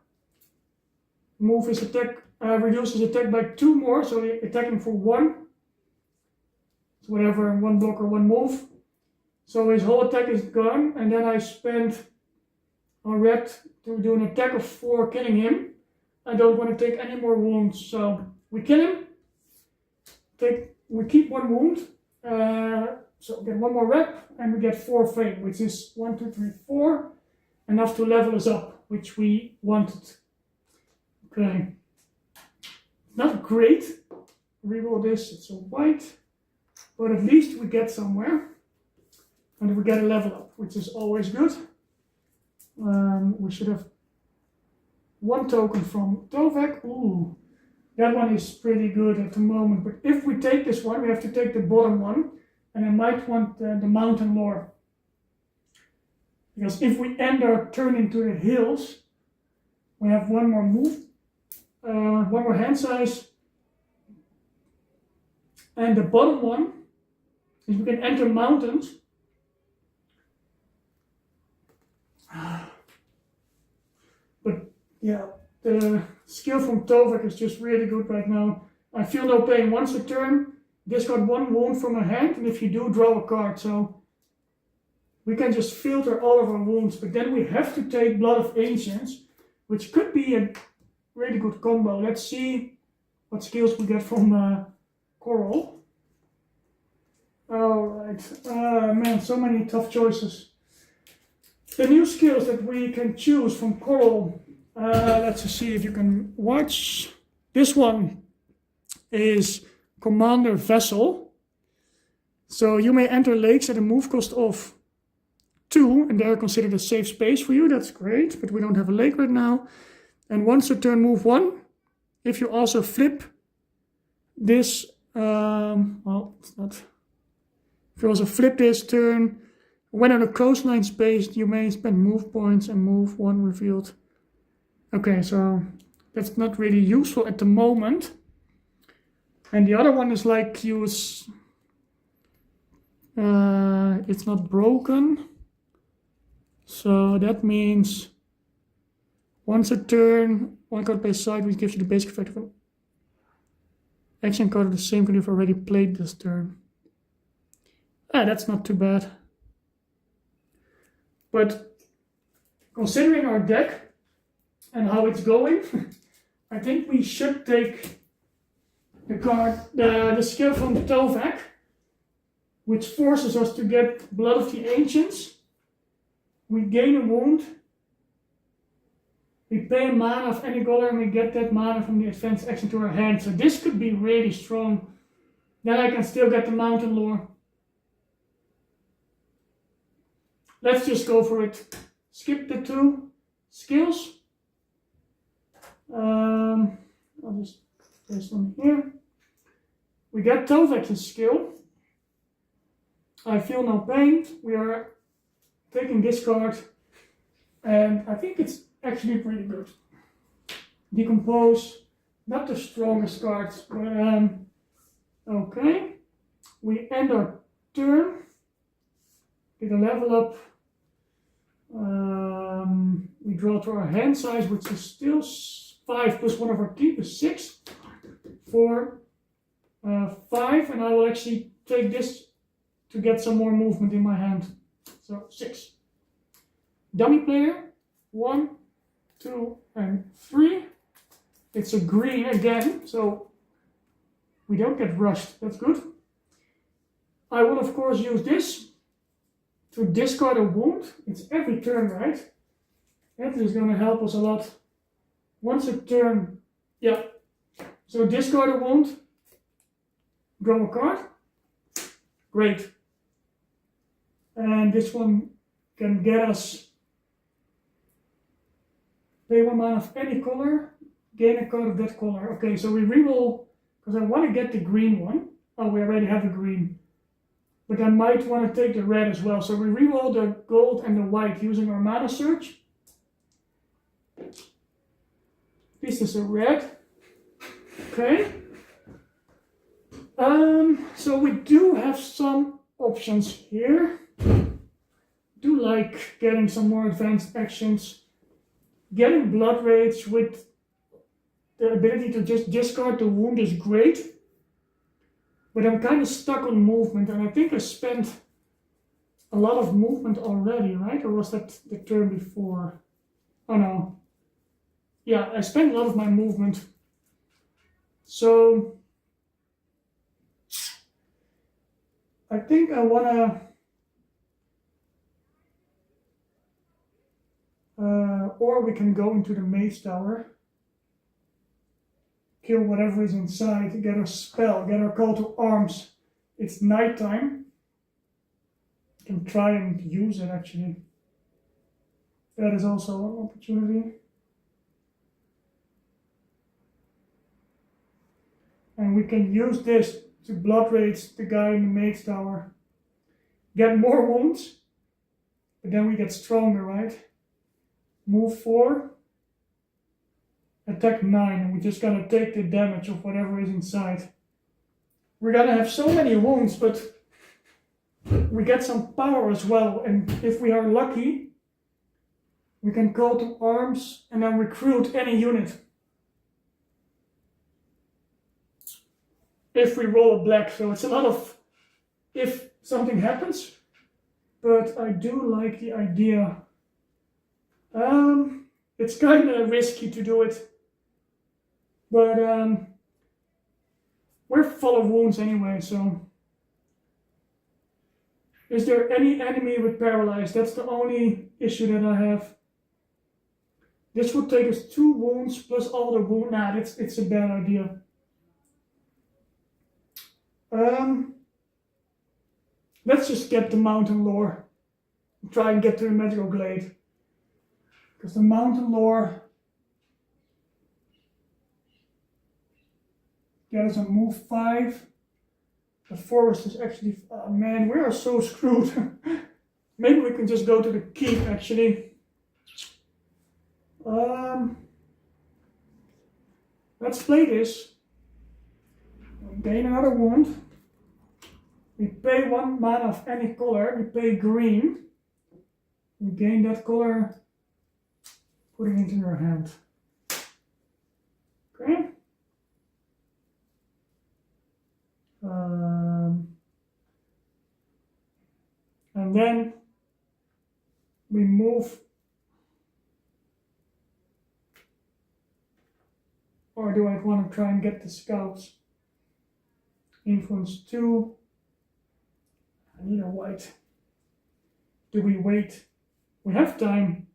A: Move his attack, reduce his attack by 2 more, so we attack him for 1. So whatever, 1 block or 1 move. So his whole attack is gone, and then I spend a red to do an attack of 4, killing him. I don't want to take any more wounds, so we kill him. We keep 1 wound. So get 1 more rep, and we get 4 fame, which is 1, 2, 3, 4, enough to level us up, which we wanted. Okay, not great. Reroll this, it's a white, but at least we get somewhere, and we get a level up, which is always good. We should have 1 token from Tovek. Ooh, that one is pretty good at the moment, but if we take this one, we have to take the bottom one. And I might want the mountain lore. Because if we end our turn into the hills, we have 1 more move, 1 more hand size, And the bottom one is we can enter mountains. But yeah, the skill from Tovek is just really good right now. I feel no pain once a turn. Discard 1 wound from a hand, and if you do, draw a card. So we can just filter all of our wounds, but then we have to take Blood of Ancients, which could be a really good combo. Let's see what skills we get from Coral. Alright, man, so many tough choices. The new skills that we can choose from Coral, let's just see if you can watch. This one is Commander Vessel. So you may enter lakes at a move cost of 2, and they're considered a safe space for you. That's great, but we don't have a lake right now. And once a turn, move 1. If you also flip this, well, it's not. If you also flip this turn, when on a coastline space, you may spend move points and move 1 revealed. Okay, so that's not really useful at the moment. And the other one is like use, it's not broken. So that means once a turn, 1 card plays side, which gives you the basic effect of an action card of the same kind you've already played this turn. That's not too bad. But considering our deck and how it's going, I think we should take the skill from Tovek, which forces us to get Blood of the Ancients. We gain a wound. We pay a mana of any color and we get that mana from the advanced action to our hand. So this could be really strong. Then I can still get the Mountain Lore. Let's just go for it. Skip the 2 skills. I'll just place them here. We get Tovek's skill. I feel no pain. We are taking this card, and I think it's actually pretty good. Decompose, not the strongest cards, but okay. We end our turn. Get a level up. We draw to our hand size, which is still 5 plus 1 of our keep is 6. 4, 5, and I will actually take this to get some more movement in my hand. So 6. Dummy player, 1, 2, and 3. It's a green again, so we don't get rushed. That's good. I will of course use this to discard a wound. It's every turn, right? That is going to help us a lot. Once a turn, yeah. So discard a wound, draw a card. Great. And this one can get us pay 1 mana of any color, gain a card of that color. Okay, so we reroll, because I want to get the green one. Oh, we already have a green. But I might want to take the red as well. So we reroll the gold and the white using our mana search. This is a red. Okay. So we do have some options here. Do like getting some more advanced actions. Getting Blood Rage with the ability to just discard the wound is great. But I'm kind of stuck on movement, and I think I spent a lot of movement already, right? Or was that the turn before? Oh no. Yeah, I spent a lot of my movement. So I think I wanna or we can go into the Mage Tower, kill whatever is inside, get our spell, get our call to arms. It's nighttime. Can try and use it actually. That is also an opportunity. And we can use this to Blood Rage the guy in the Mage Tower. Get more wounds, but then we get stronger, right? Move 4, attack 9, and we're just gonna take the damage of whatever is inside. we're gonna have so many wounds, but we get some power as well. And if we are lucky, we can call to arms and then recruit any unit. If we roll a black, so it's a lot of if something happens, but I do like the idea. It's kind of risky to do it, but we're full of wounds anyway, so. Is there any enemy with paralyzed? That's the only issue that I have. This would take us 2 wounds plus all the wounds. Nah, it's a bad idea. Let's just get the mountain lore. Try and get to the magical glade. Because the mountain lore get us a move 5. The forest is actually, oh man, we are so screwed. Maybe we can just go to the keep actually. Let's play this. We gain another wound. We pay 1 mana of any color. We pay green. We gain that color. Put it into your hand. Okay. And then we move, or do I want to try and get the scouts? Influence 2. I need a white. Do we wait? We have time.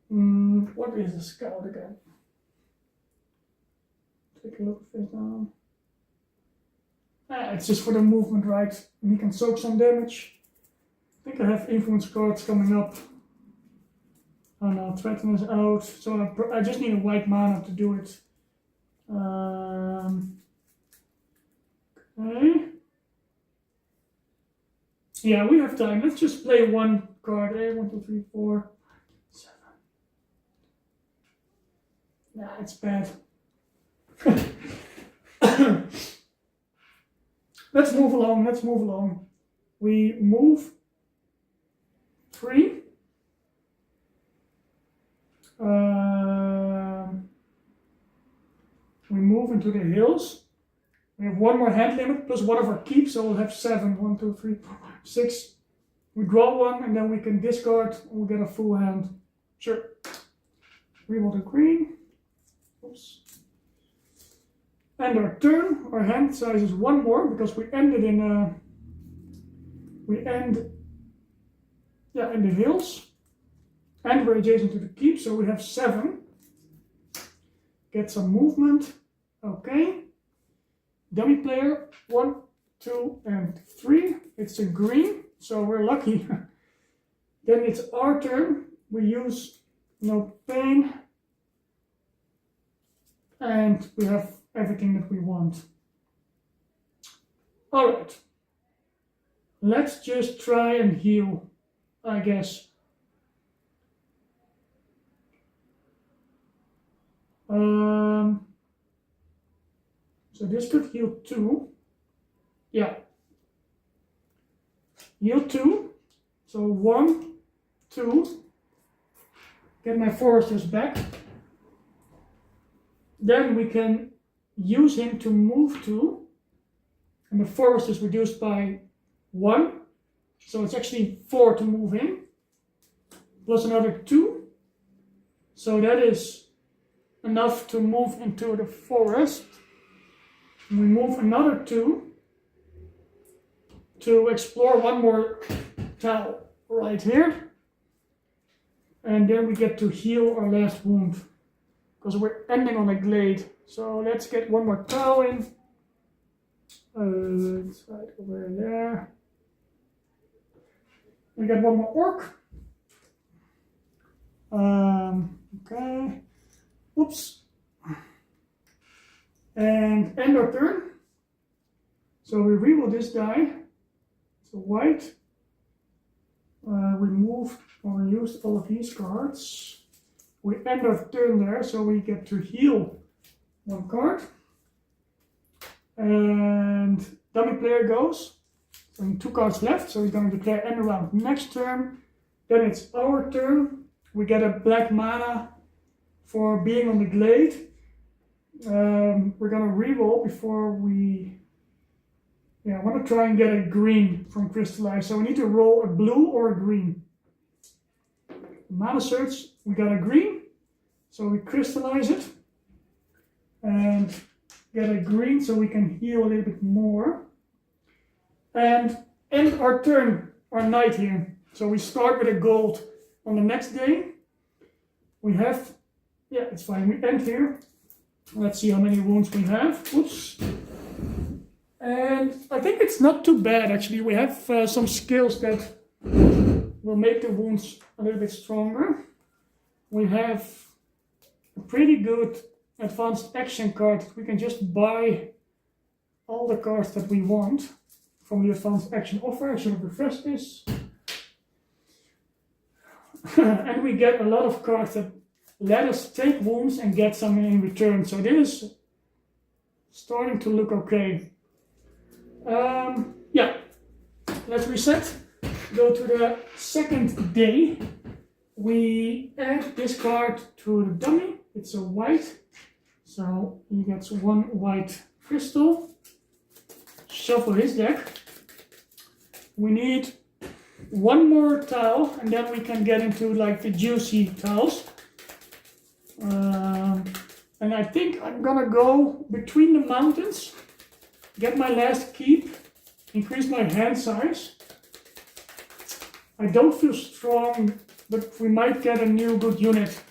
A: What is a scout again? Take a look at this now. It's just for the movement, right? And he can soak some damage. I think I have influence cards coming up. Oh no, threaten is out. So I just need a white mana to do it. Okay. Yeah, we have time. Let's just play 1 card. 1, 2, 3, 4, 7. Nah, it's bad. Let's move along. We move 3. We move into the hills. We have 1 more hand limit plus 1 of our keeps, so we'll have 7. 1, 2, 3, 4, 5, 6. We draw 1 and then we can discard and we'll get a full hand. Sure. Reroll the green. Oops. And our turn, our hand size is 1 more because we ended in in the hills. And we're adjacent to the keep, so we have 7. Get some movement. Okay. Dummy player, 1, 2, and 3. It's a green, so we're lucky. Then it's our turn. We use no pain. And we have everything that we want. Alright. Let's just try and heal, I guess. So this could heal 2. Yeah. Heal 2. So 1, 2. Get my foresters back. Then we can use him to move 2. And the forest is reduced by 1. So it's actually 4 to move in. Plus another 2. So that is enough to move into the forest. And we move another 2 to explore 1 more tile right here. And then we get to heal our last wound. Because we're ending on a glade. So let's get 1 more tile in. It's right over there. We get 1 more orc. Okay. Oops. And end our turn. So we reroll this die. So white. We moved or used all of these cards. we end our turn there, so we get to heal 1 card. And dummy player goes. So 2 cards left, so we're going to declare end round next turn. Then it's our turn. We get a black mana for being on the glade. We're going to reroll before we... Yeah, I want to try and get a green from Crystallize. So we need to roll a blue or a green. Mana search, we got a green. So we crystallize it. And get a green so we can heal a little bit more. And end our turn, our night here. So we start with a gold on the next day. We have, yeah, it's fine. We end here. Let's see how many wounds we have. Oops. And I think it's not too bad actually. We have some skills that will make the wounds a little bit stronger. We have a pretty good advanced action card. We can just buy all the cards that we want from the advanced action offer. I should have refreshed this. And we get a lot of cards that let us take wounds and get some in return. So this is starting to look okay. Yeah, let's reset. Go to the second day. We add this card to the dummy. It's a white. So he gets 1 white crystal. Shuffle his deck. We need 1 more tile and then we can get into like the juicy tiles. And I think I'm gonna go between the mountains, get my last keep, increase my hand size. I don't feel strong, but we might get a new good unit.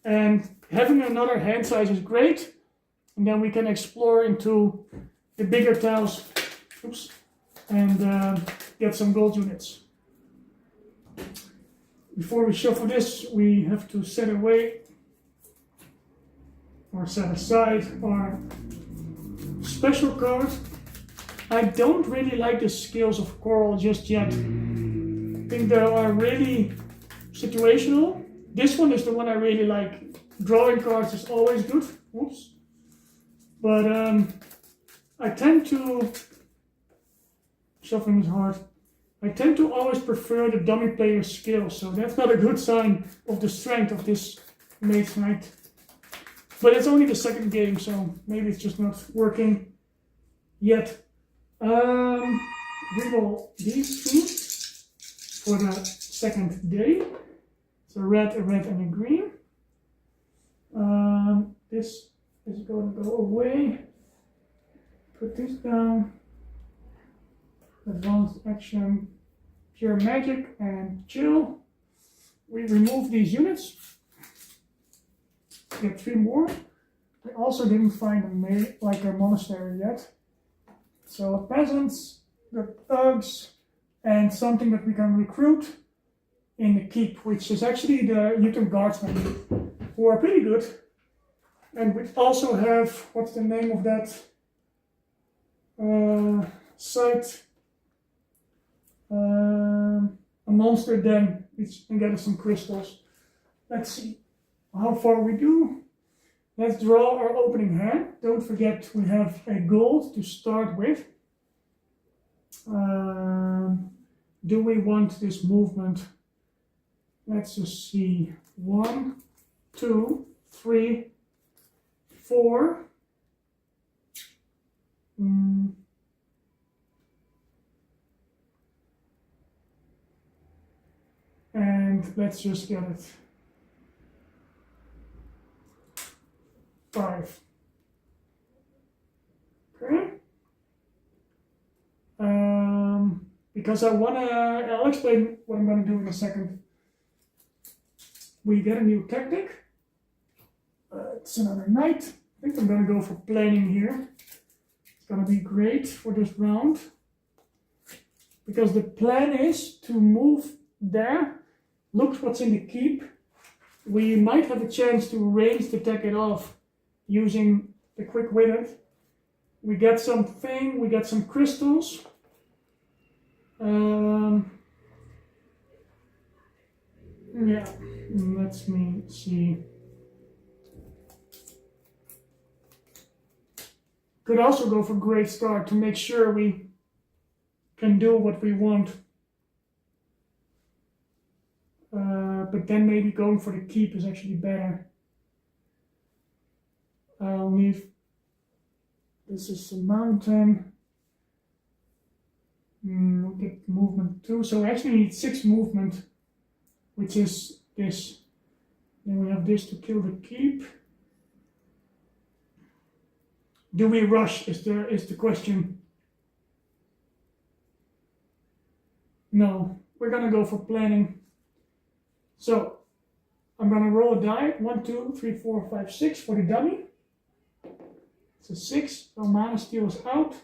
A: And having another hand size is great. And then we can explore into the bigger tiles. Oops. And get some gold units. Before we shuffle this, we have to set away or set aside our special card. I don't really like the skills of Coral just yet. I think they are really situational. This one is the one I really like. Drawing cards is always good. Oops. But I tend to... Shuffling is hard. I tend to always prefer the dummy player's skills, so that's not a good sign of the strength of this Mage Knight. But it's only the second game, so maybe it's just not working yet. Reroll these 2 for the second day. So a red, and a green. This is going to go away. Put this down. Advanced action, pure magic, and chill. We remove these units. Get 3 more. We also didn't find a monastery yet. So peasants, the thugs, and something that we can recruit in the keep, which is actually the Utum guardsmen, who are pretty good. And we also have, what's the name of that site? A monster den, which can get us some crystals. Let's see how far we do. Let's draw our opening hand. Don't forget we have a gold to start with. Do we want this movement? Let's just see. 1, 2, 3, 4. And let's just get it. 5. Okay. Because I'll explain what I'm gonna do in a second. We get a new tactic. It's another night. I think I'm gonna go for planning here. It's gonna be great for this round. Because the plan is to move there. Look what's in the keep. We might have a chance to range attack it off using the quick witted. We get something, we get some crystals. Yeah, let me see. Could also go for great start to make sure we can do what we want. But then maybe going for the keep is actually better. I'll need, this is a mountain. We'll get movement 2, so we actually need 6 movement, which is this. Then we have this to kill the keep. Do we rush is the question. No, we're gonna go for planning. So I'm gonna roll a die. 1, 2, 3, 4, 5, 6 for the dummy. It's a 6. So mana steal is out,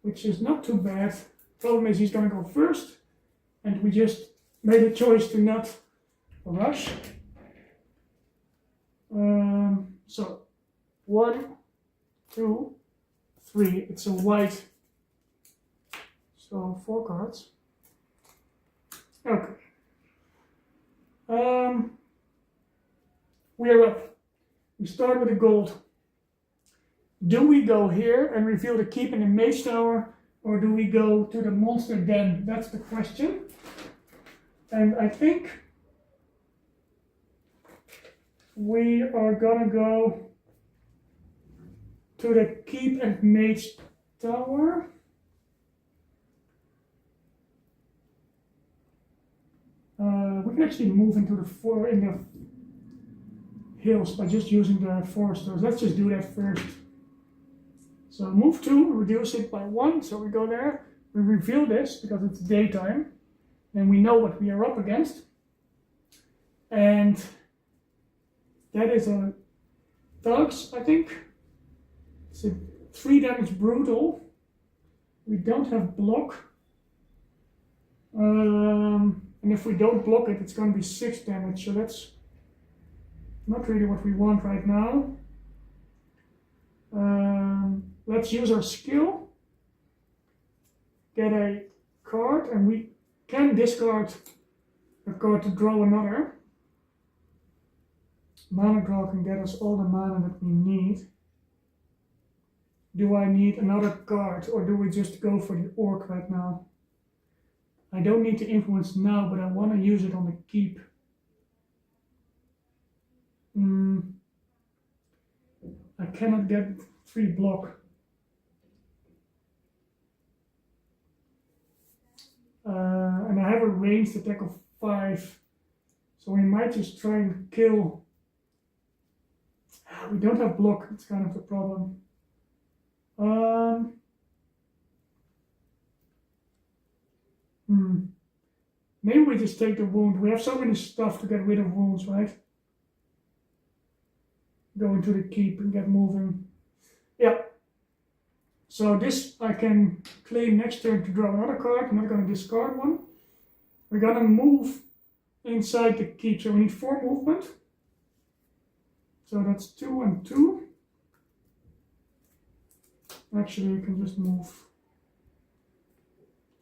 A: which is not too bad. Problem is he's gonna go first, and we just made a choice to not rush. So 1, 2, 3. It's a white. So 4 cards. Okay. We are up. We start with the gold. Do we go here and reveal the keep in the Mage Tower, or do we go to the monster den? That's the question. And I think we are gonna go to the keep and Mage Tower. We can actually move into the hills by just using the foresters. Let's just do that first. So move 2, reduce it by 1. So we go there. We reveal this because it's daytime, and we know what we are up against. And that is a thugs, I think. It's a 3 damage brutal. We don't have block. And if we don't block it, it's going to be 6 damage. So that's not really what we want right now. Let's use our skill. Get a card, and we can discard a card to draw another. Mana draw can get us all the mana that we need. Do I need another card, or do we just go for the orc right now? I don't need to influence now, but I want to use it on the keep. I cannot get 3 block. And I have a ranged attack of 5. So we might just try and kill. We don't have block, it's kind of the problem. Maybe we just take the wound. We have so many stuff to get rid of wounds, right? Go into the keep and get moving. Yeah. So this I can claim next turn to draw another card. I'm not going to discard one. We're going to move inside the keep. So we need 4 movement. So that's 2 and 2. Actually, you can just move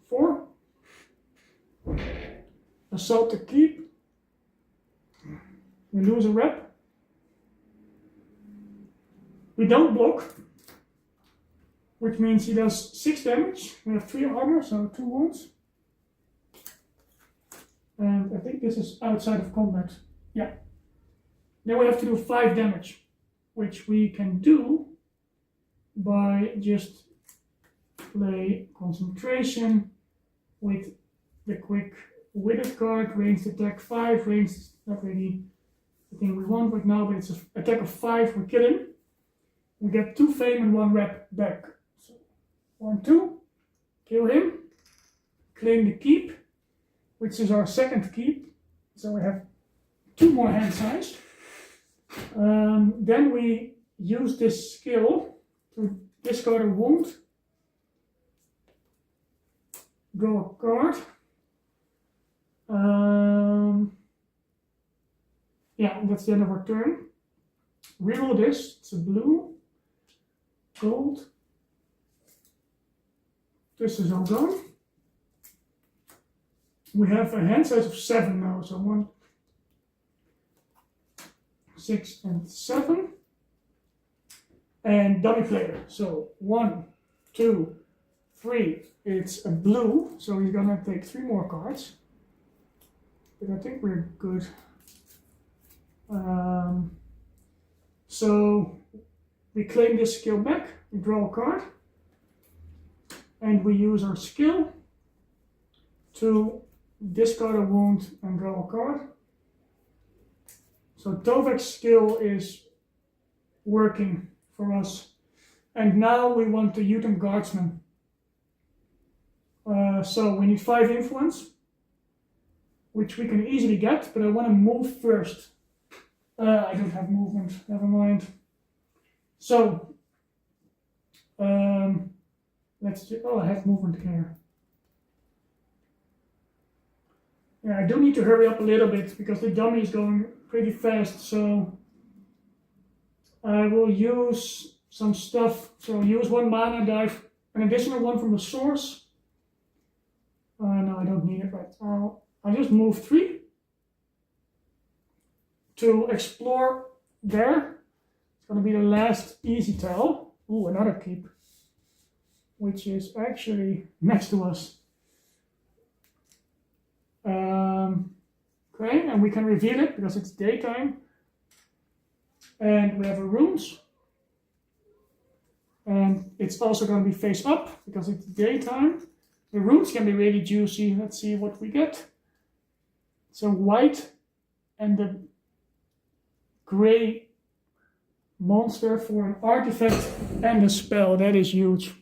A: 4. Assault the keep. We lose a rep. We don't block, which means he does 6 damage. We have 3 armor, so 2 wounds. And I think this is outside of combat. Yeah. Then we have to do 5 damage, which we can do by just play concentration with the quick witted card, ranged attack 5, ranged not really the thing we want right now, but it's an attack of 5, we kill him. We get 2 fame and 1 rep back. So 1, 2, kill him, claim the keep, which is our second keep. So we have 2 more hand size. Then we use this skill to discard a wound, draw a card. Yeah, that's the end of our turn. Reroll this, it's a blue, gold. This is all gone. We have a hand size of 7 now, so 1, 6, and 7. And dummy player. So 1, 2, 3. It's a blue, so he's gonna take 3 more cards. But I think we're good. So we claim this skill back, we draw a card, and we use our skill to discard a wound and draw a card. So Tovek's skill is working for us. And now we want the Uten Guardsman. So we need 5 influence, which we can easily get, but I want to move first. I don't have movement, never mind. So, let's do, oh, I have movement here. Yeah, I do need to hurry up a little bit because the dummy is going pretty fast, so I will use some stuff. So use 1 mana, dive an additional 1 from the source. No, I don't need it right now. I'll just move 3 to explore there. It's going to be the last easy tile. Ooh, another keep, which is actually next to us. Okay, and we can reveal it because it's daytime. And we have a runes. And it's also going to be face up because it's daytime. The runes can be really juicy. Let's see what we get. So white and the gray monster for an artifact and a spell. That is huge.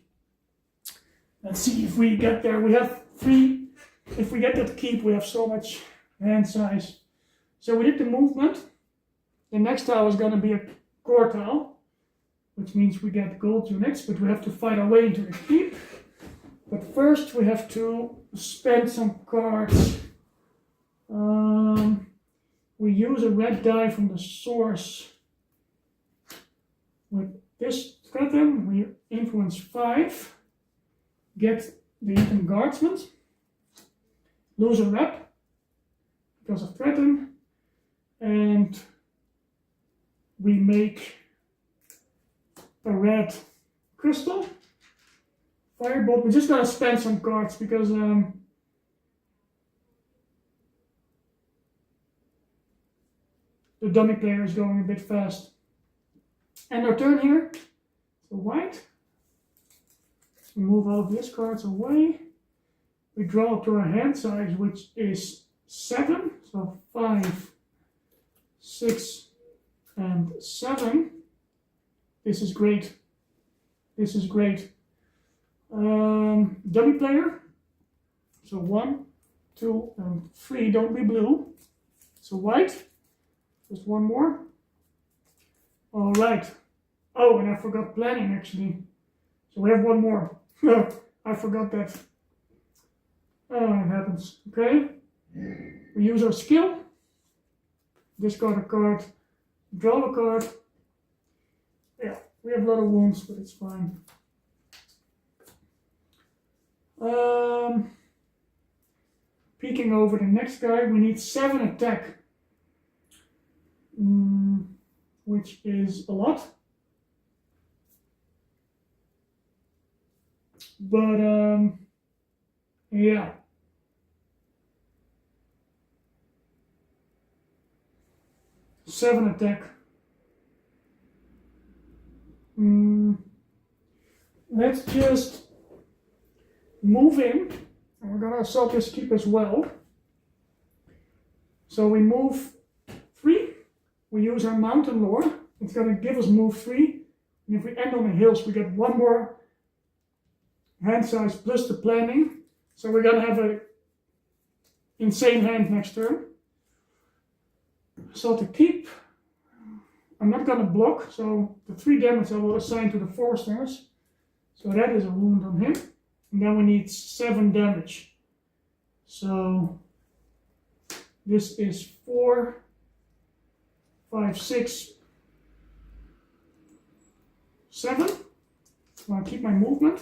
A: Let's see if we get there. We have 3. If we get that keep, we have so much hand size. So we did the movement. The next tile is going to be a core tile, which means we get gold units, but we have to fight our way into the keep. But first we have to spend some cards. We use a red die from the source. With this threaten, we influence 5, get the Uten Guardsman, lose a rep because of threaten, and we make a red crystal. Firebolt, we're just gonna spend some cards because the dummy player is going a bit fast. And our turn here, so white. We move all of these cards away. We draw to our hand size, which is 7. So 5, 6, and 7. This is great. This is great. Dummy player. So 1, 2, and 3. Don't be blue. So white. Just 1 more. All right. Oh, and I forgot planning actually. So we have 1 more. I forgot that. Oh, it happens. Okay. We use our skill. Discard a card. Draw a card. Yeah, we have a lot of wounds, but it's fine. Peeking over the next guy, we need 7 attack. Which is a lot. But, yeah. Seven attack. Let's just move in. And we're gonna assault this keep as well. So we move 3. We use our mountain lore. It's gonna give us move 3. And if we end on the hills, we get 1 more hand size plus the planning. So we're gonna have a insane hand next turn. So to keep, I'm not gonna block, so the 3 damage I will assign to the Foresters. So that is a wound on him. And then we need 7 damage. So this is 4, 5, 6, 7. I'll keep my movement.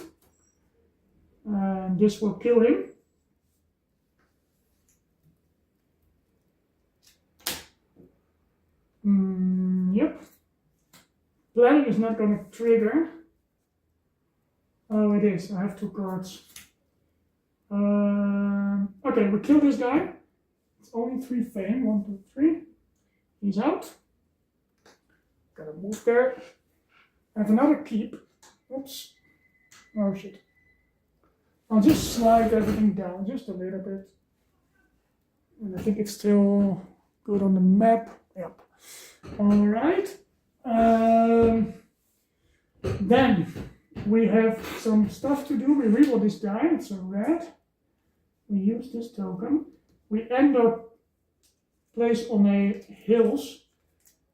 A: And this will kill him. Planning is not going to trigger. Oh, it is. I have 2 cards. Okay, we kill this guy. It's only 3 fame. 1, 2, 3. He's out. Gotta move there. I have another keep. Oops. Oh shit. I'll just slide everything down just a little bit. And I think it's still good on the map. Yep. Alright. Then we have some stuff to do. We reroll this die. It's a red. We use this token. We end up place on a hills.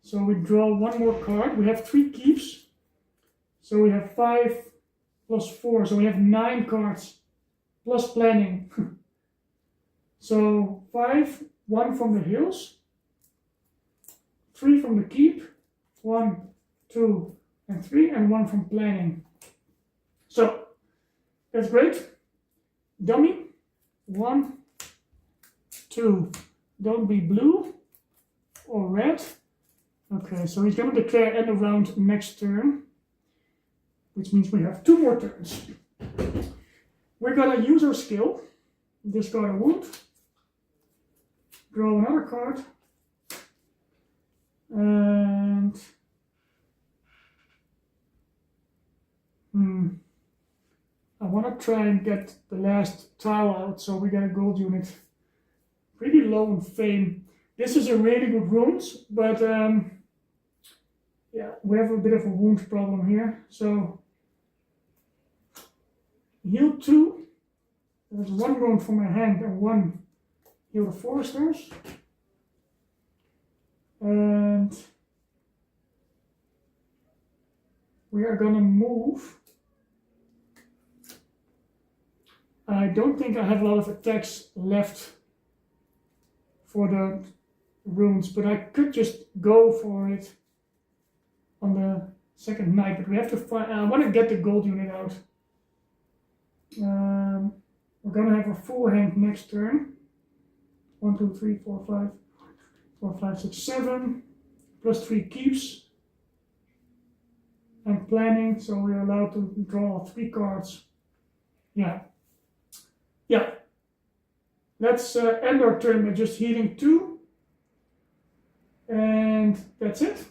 A: So we draw 1 more card. We have 3 keeps. So we have 5 plus 4. So we have 9 cards plus planning. So 5, 1 from the hills, 3 from the keep, 1, 2, and 3, and 1 from planning. So that's great. Dummy, 1, 2. Don't be blue or red. Okay, so he's going to declare end of round next turn, which means we have 2 more turns. We're going to use our skill, discard a wound, draw another card, and I want to try and get the last tile out, so we get a gold unit. Pretty low in fame. This is a really good runes, but yeah, we have a bit of a wound problem here. So heal 2. There's 1 wound from my hand and 1 heal the foresters. And we are gonna move. I don't think I have a lot of attacks left for the runes, but I could just go for it on the second night. But we have to find. I want to get the gold unit out. We're gonna have a full hand next turn. 1, 2, 3, 4, 5, 4, 5, 6, 7, plus 3 keeps. And planning, so we're allowed to draw 3 cards. Yeah. Let's end our turn by just healing 2. And that's it.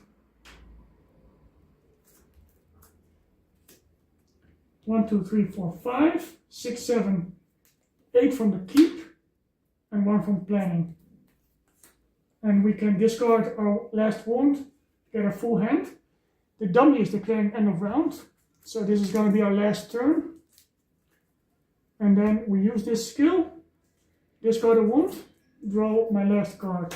A: 1, 2, 3, 4, 5, 6, 7, 8 from the keep, and 1 from planning. And we can discard our last wound, get a full hand. The dummy is declaring end of round, so this is going to be our last turn. And then we use this skill, discard a wound, draw my last card.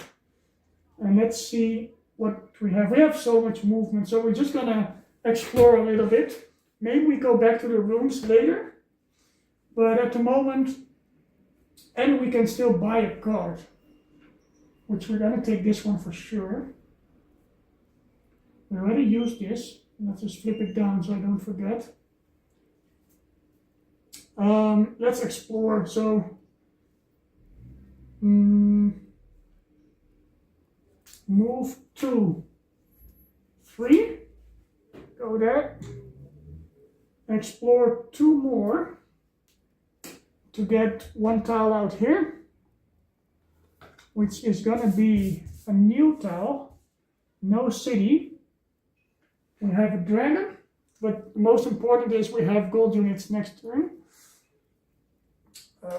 A: And let's see what we have. We have so much movement, so we're just going to explore a little bit. Maybe we go back to the rooms later, but at the moment, and we can still buy a card, which we're going to take this one for sure. We already used this. Let's just flip it down so I don't forget. Let's explore. So, move 2, 3, go there. Explore 2 more to get 1 tile out here, which is gonna be a new tile, no city. We have a dragon, but the most important is we have gold units next turn.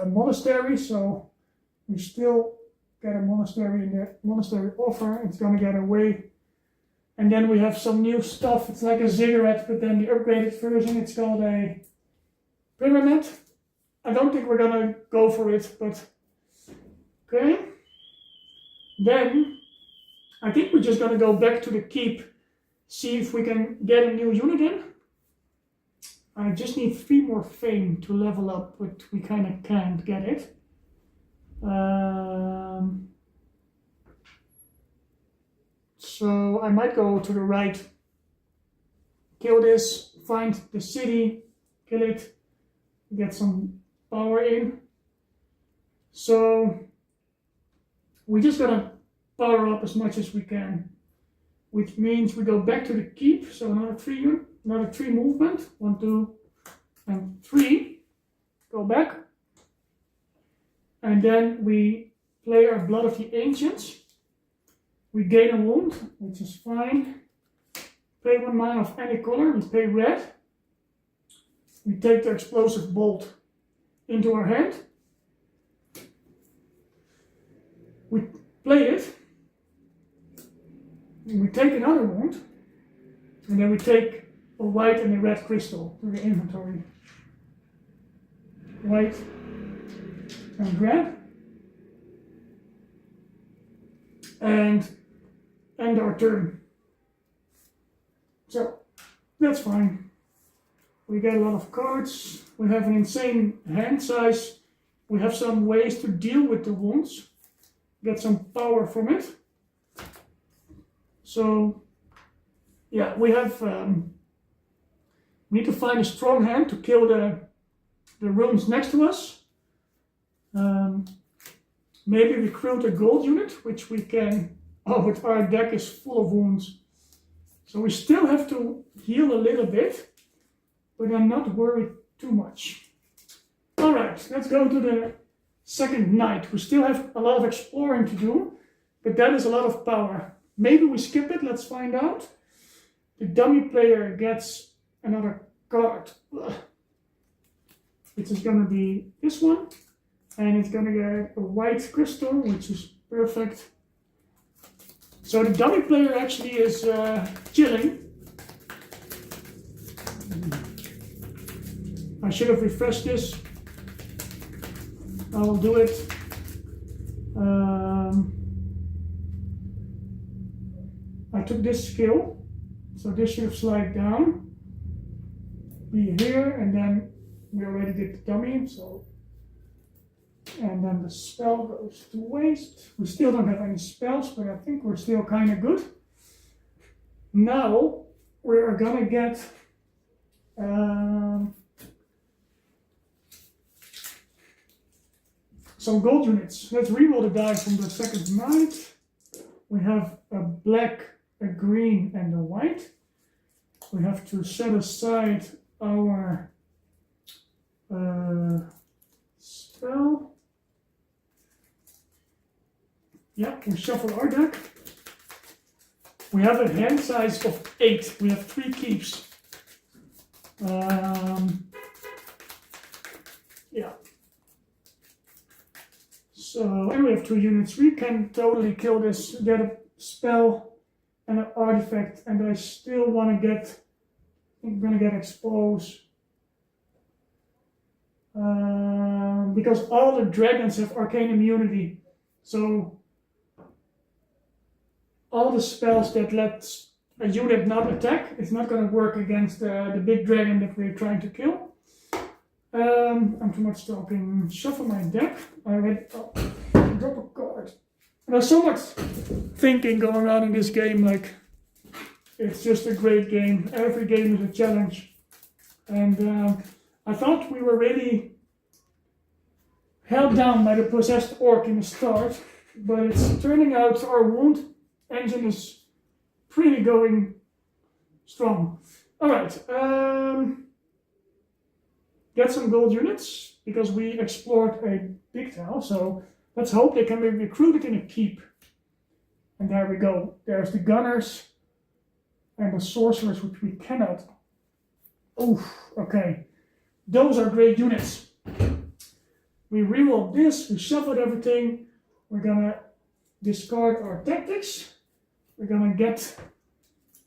A: Monastery, so we still get a monastery in the monastery offer. It's gonna get away. And then we have some new stuff. It's like a ziggurat, but then the upgraded version, it's called a pyramid. I don't think we're gonna go for it, but okay. Then I think we're just gonna go back to the keep, see if we can get a new unit in. I just need 3 more fame to level up, but we kind of can't get it. So I might go to the right, kill this, find the city, kill it, get some power in. So we're just gonna power up as much as we can. which means we go back to the keep. So another 3 movement. 1, 2, and 3. Go back. And then we play our Blood of the Ancients. We gain a wound, which is fine. Pay 1 mana of any color. We pay red. We take the Explosive Bolt into our hand. We play it. And we take another wound. And then we take a white and a red crystal to the inventory. White and red. And end our turn. So that's fine. We get a lot of cards. We have an insane hand size. We have some ways to deal with the wounds. Get some power from it. So yeah, we have we need to find a strong hand to kill the runes next to us. Maybe recruit a gold unit, which we can. Oh, but our deck is full of wounds. So we still have to heal a little bit, but I'm not worried too much. Alright, let's go to the second night. We still have a lot of exploring to do, but that is a lot of power. Maybe we skip it, let's find out. The dummy player gets another card. Which is gonna be this one. And it's gonna get a white crystal, which is perfect. So the dummy player actually is chilling. I should have refreshed this. I will do it. I took this skill, so this should have slid down. Be here, and then we already did the dummy, so. And then the spell goes to waste. We still don't have any spells, but I think we're still kind of good. Now we are gonna get some gold units. Let's reroll the die from the second night. We have a black, a green, and a white. We have to set aside our spell. Yeah, we shuffle our deck. We have a hand size of 8. We have 3 keeps. Yeah. So, and we have 2 units. We can totally kill this, get a spell and an artifact, and I still want to get, I'm gonna get exposed. Because all the dragons have arcane immunity. So, all the spells that let a unit not attack, it's not going to work against the big dragon that we're trying to kill. I'm too much talking. Shuffle my deck. I already drop a card. There's so much thinking going on in this game. Like, it's just a great game. Every game is a challenge. And I thought we were really held down by the possessed orc in the start, but it's turning out our wound engine is pretty going strong. Alright, get some gold units, because we explored a big tile, so let's hope they can be recruited in a keep. And there we go. There's the gunners and the sorcerers, which we cannot. Oof, okay. Those are great units. We rerolled this, we shuffled everything. We're gonna discard our tactics. We're gonna get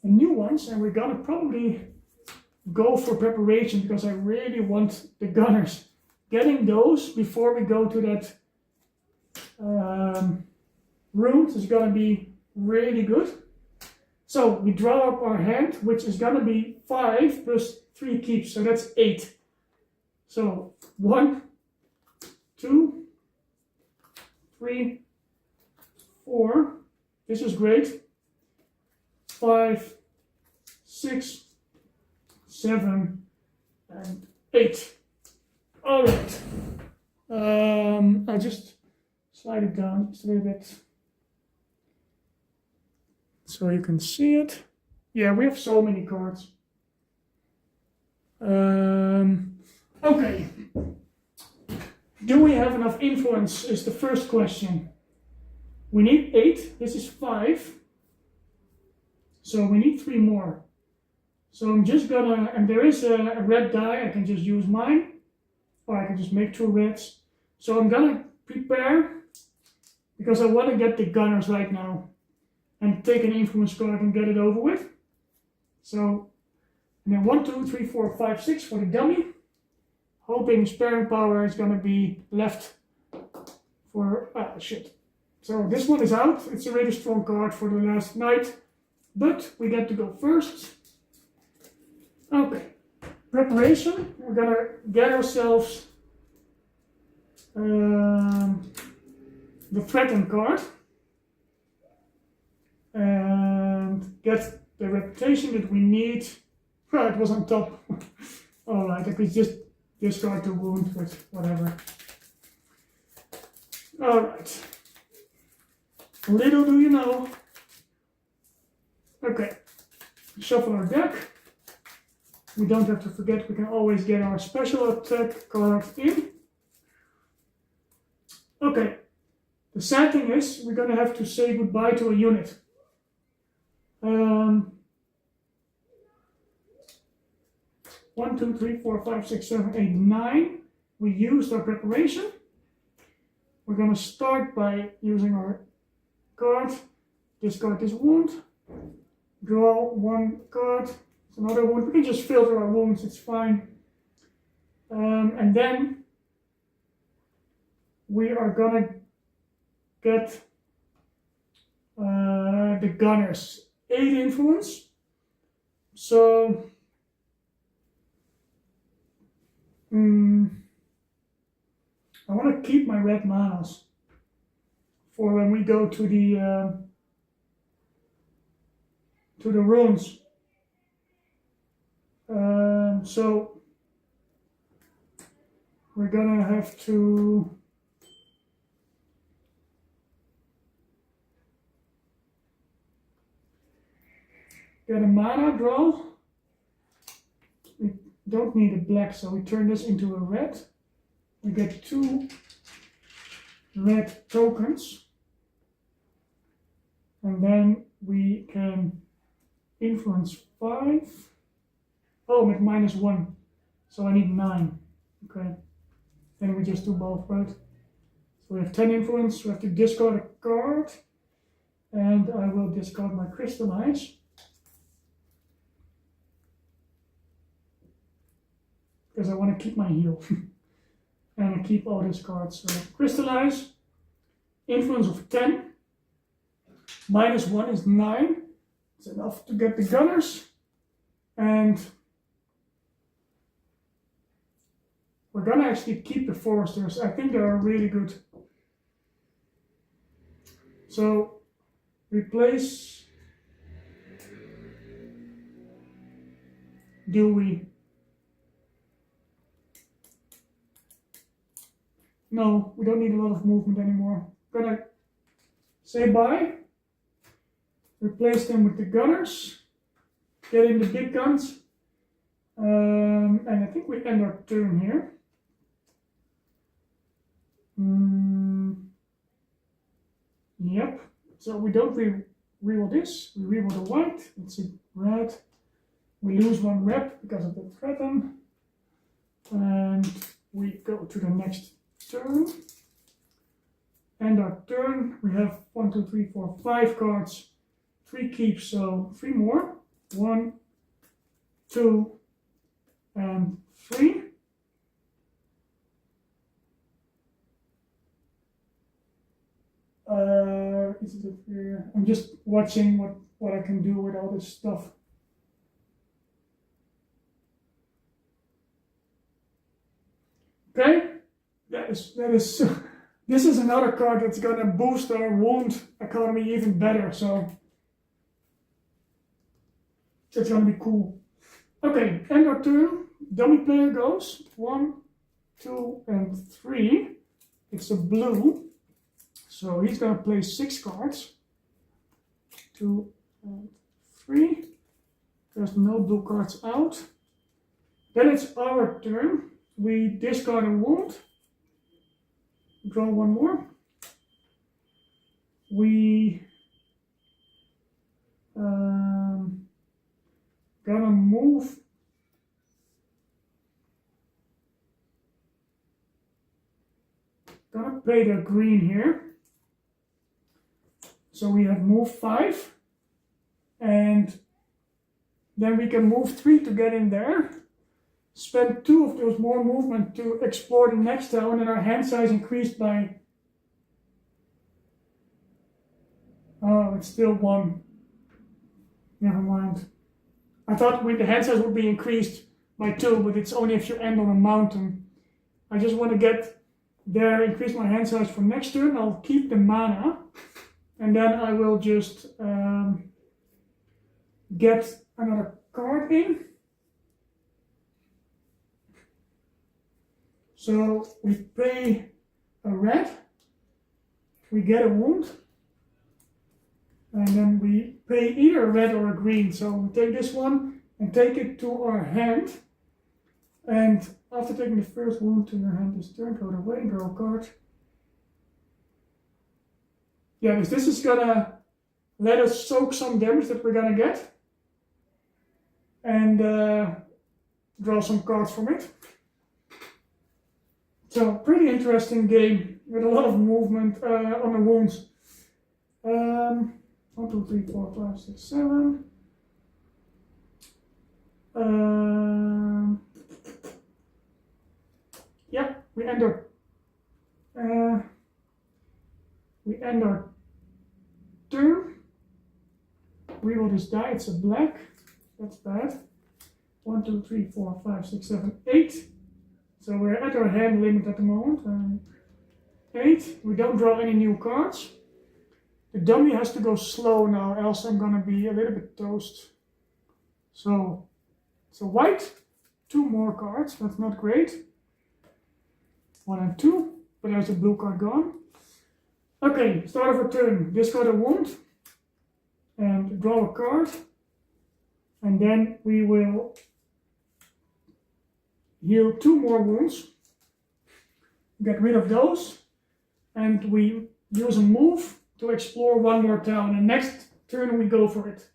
A: new ones, and we're gonna probably go for preparation, because I really want the gunners. Getting those before we go to that route is gonna be really good. So we draw up our hand, which is gonna be 5 plus 3 keeps, so that's 8. So 1, 2, 3, 4. This is great. 5, 6, 7, and 8. All right. I'll just slide it down just a little bit. so you can see it. Yeah, we have so many cards. Okay. Do we have enough influence is the first question. We need 8, this is 5. So we need 3 more. So I'm just gonna, and there is a red die, I can just use mine. Or I can just make 2 reds. So I'm gonna prepare, because I want to get the gunners right now. And take an influence card and get it over with. So, and then 1, 2, 3, 4, 5, 6 for the dummy. Hoping sparing power is gonna be left for, shit. So this one is out. It's a really strong card for the last night. But we get to go first. Okay. Preparation. We're gonna get ourselves the threaten card. And get the reputation that we need. Oh, it was on top. Alright, I could just discard the wound, but whatever. Alright. Little do you know. Okay. Shuffle our deck. We don't have to forget we can always get our special attack card in. Okay. The sad thing is we're gonna have to say goodbye to a unit. 1, 2, 3, 4, 5, 6, 7, 8, 9. We used our preparation. We're gonna start by using our card. Discard this wound. Draw 1 card. It's another wound. We can just filter our wounds, it's fine. And then we are gonna get the gunners. 8 influence. So I want to keep my red manas for when we go to the runes. So we're gonna have to get a mana draw. We don't need a black, so we turn this into a red. We get 2 red tokens. And then we can influence 5. Oh, with -1. So I need 9. Okay. Then we just do both, right? So we have 10 influence. We have to discard a card. And I will discard my crystallize. Because I want to keep my heal. And I keep all these cards. So crystallize. Influence of 10. -1 is 9. It's enough to get the gunners. And we're gonna actually keep the foresters. I think they are really good. So replace. Do we? No, we don't need a lot of movement anymore. Gonna say bye. Replace them with the gunners. Get in the big guns. And I think we end our turn here. Yep. So we don't reroll this. We reroll the white. It's a red. We lose 1 rep because of the threaten. And we go to the next turn. And our turn, we have 1, 2, 3, 4, 5 cards, 3 keeps, so 3 more. 1, 2, and 3. Is it here? I'm just watching what I can do with all this stuff. Okay, that is. This is another card that's gonna boost our wound economy even better. So that's gonna be cool. Okay, end our turn. Dummy player goes 1, 2, and 3. It's a blue. So he's gonna play 6 cards. 2, and 3. There's no blue cards out. Then it's our turn. We discard a wound. Draw one more. We gonna move. Gonna play the green here. So we have move 5. And then we can move 3 to get in there. Spend 2 of those more movement to explore the next town, and our hand size increased by... Oh, it's still 1. Never mind. I thought the hand size would be increased by 2, but it's only if you end on a mountain. I just want to get there, increase my hand size for next turn. I'll keep the mana, and then I will just get another card in. So we pay a red, we get a wound, and then we pay either a red or a green. So we take this one and take it to our hand, and after taking the first wound to your hand this turn, throw it away and draw a card. Yeah, because this is gonna let us soak some damage that we're gonna get, and draw some cards from it. So, pretty interesting game with a lot of movement on the wounds. 1, 2, 3, 4, 5, 6, 7. Yeah, we end our turn. Reroll this die. It's a black. That's bad. 1, 2, 3, 4, 5, 6, 7, 8. So we're at our hand limit at the moment. 8. We don't draw any new cards. The dummy has to go slow now, else I'm gonna be a little bit toast. So it's a white. 2 more cards. That's not great. 1 and 2. But there's a blue card gone. Okay, start of our turn. Discard a wound and draw a card. And then we will heal 2 more wounds, get rid of those, and we use a move to explore 1 more town, and next turn we go for it.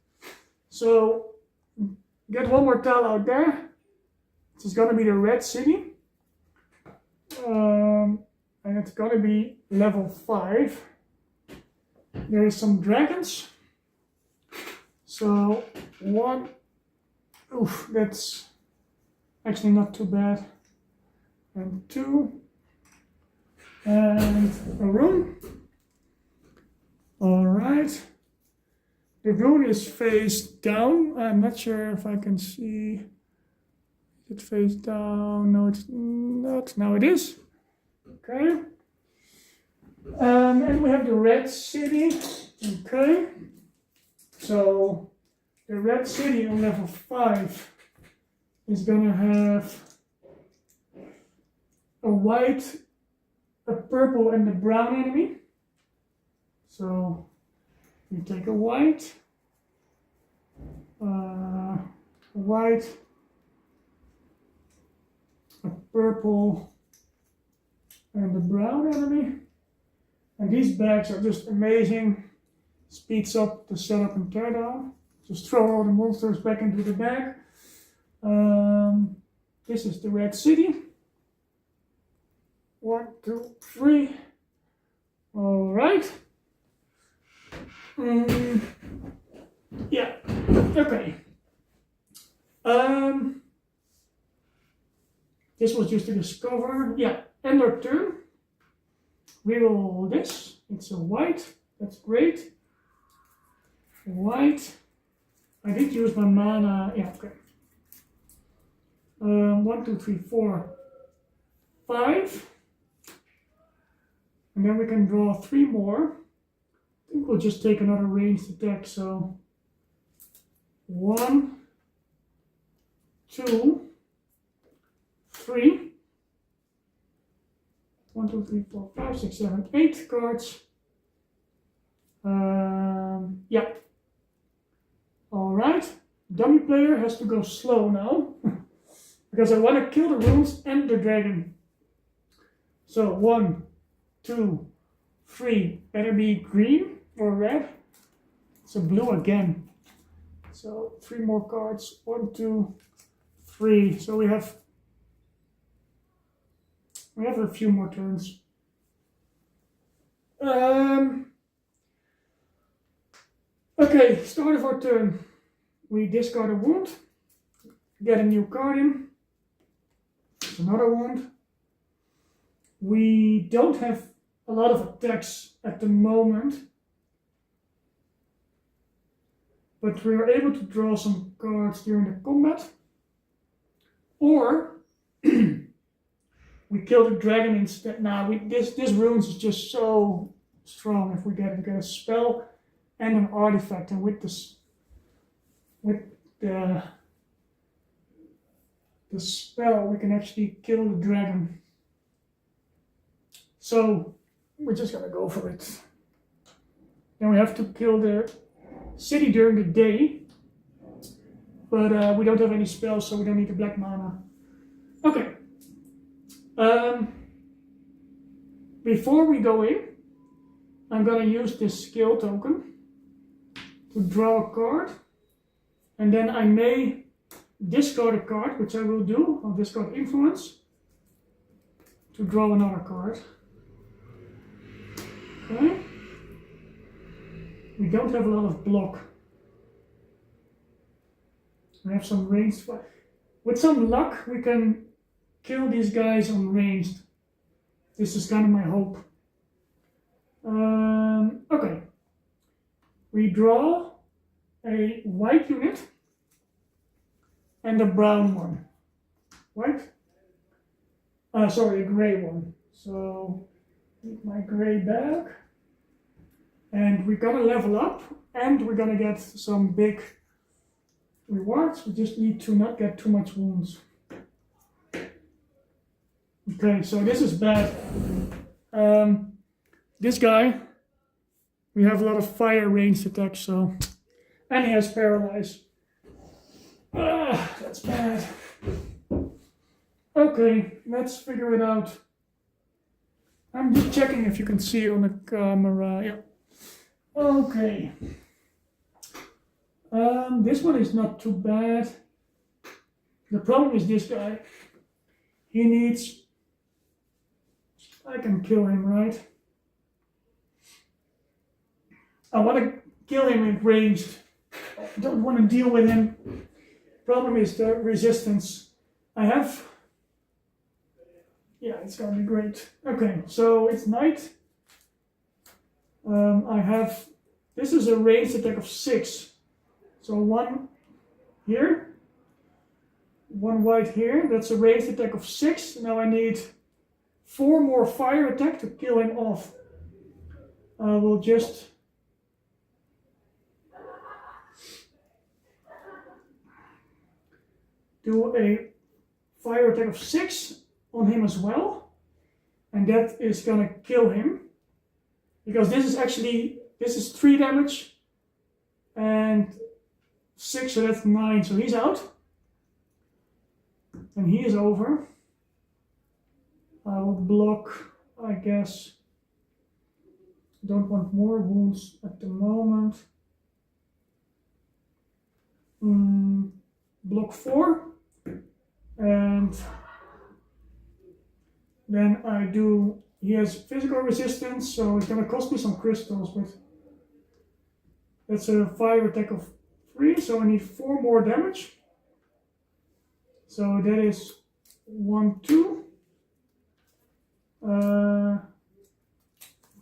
A: So get 1 more town out there. This is gonna be the red city, and it's gonna be level 5. There is some dragons, so 1, oof, that's actually not too bad, and 2, and a rune. Alright, the rune is face down. I'm not sure if I can see it face down. No, it's not. Now it is. Okay. And we have the red city. Okay. So the red city on level 5 is gonna have a white, a purple, and a brown enemy. So you take a white, a purple, and a brown enemy. And these bags are just amazing. Speeds up the setup and teardown. Just throw all the monsters back into the bag. This is the red city. 1, 2, 3. All right. Yeah. Okay. This was just to discover. Yeah. End our turn. Reroll this. It's a white. That's great. White. I did use my mana. Yeah. Okay. 1, 2, 3, 4, 5. And then we can draw 3 more. I think we'll just take another ranged attack. So 1, 2, 3. 1, 2, 3, 4, 5, 6, 7, 8 cards. Yeah. Alright, dummy player has to go slow now. Because I want to kill the runes and the dragon. So 1, 2, 3. Better be green or red. It's a blue again. So 3 more cards. 1, 2, 3. So we have a few more turns. Okay, start of our turn. We discard a wound, get a new card in. Another wound. We don't have a lot of attacks at the moment, but we are able to draw some cards during the combat. Or we kill the dragon instead. Now, this runes is just so strong. If we get a spell and an artifact, and with the spell, we can actually kill the dragon. So we're just gonna go for it. Then we have to kill the city during the day, but we don't have any spells, so we don't need the black mana. Okay. Before we go in, I'm gonna use this skill token to draw a card, and then I may discard a card, which I will do. I'll discard influence to draw another card. Okay. We don't have a lot of block. We have some ranged fire. With some luck, we can kill these guys on ranged. This is kind of my hope. Okay. We draw a white unit and a brown one. White? Sorry, a gray one. So, need my gray bag. And we're gonna level up, and we're gonna get some big rewards. We just need to not get too much wounds. Okay, so this is bad. This guy, we have a lot of fire ranged attacks, so, and he has paralyze. That's bad. Okay, let's figure it out. I'm just checking if you can see it on the camera. Yeah. Okay. This one is not too bad. The problem is this guy. He needs... I can kill him, right? I want to kill him in ranged. I don't want to deal with him. Problem is the resistance. I have... Yeah, it's gonna be great. Okay, so it's night. I have... This is a ranged attack of 6. So 1 here. 1 white here. That's a ranged attack of 6. Now I need 4 more fire attack to kill him off. I will just... do a fire attack of 6 on him as well, and that is gonna kill him, because this is 3 damage and 6, so that's 9, so he's out, and he is over. I will block, I guess. Don't want more wounds at the moment. Block 4. And then I do, he has physical resistance, so it's gonna cost me some crystals, but that's a fire attack of 3, so I need 4 more damage. So that is 1, 2,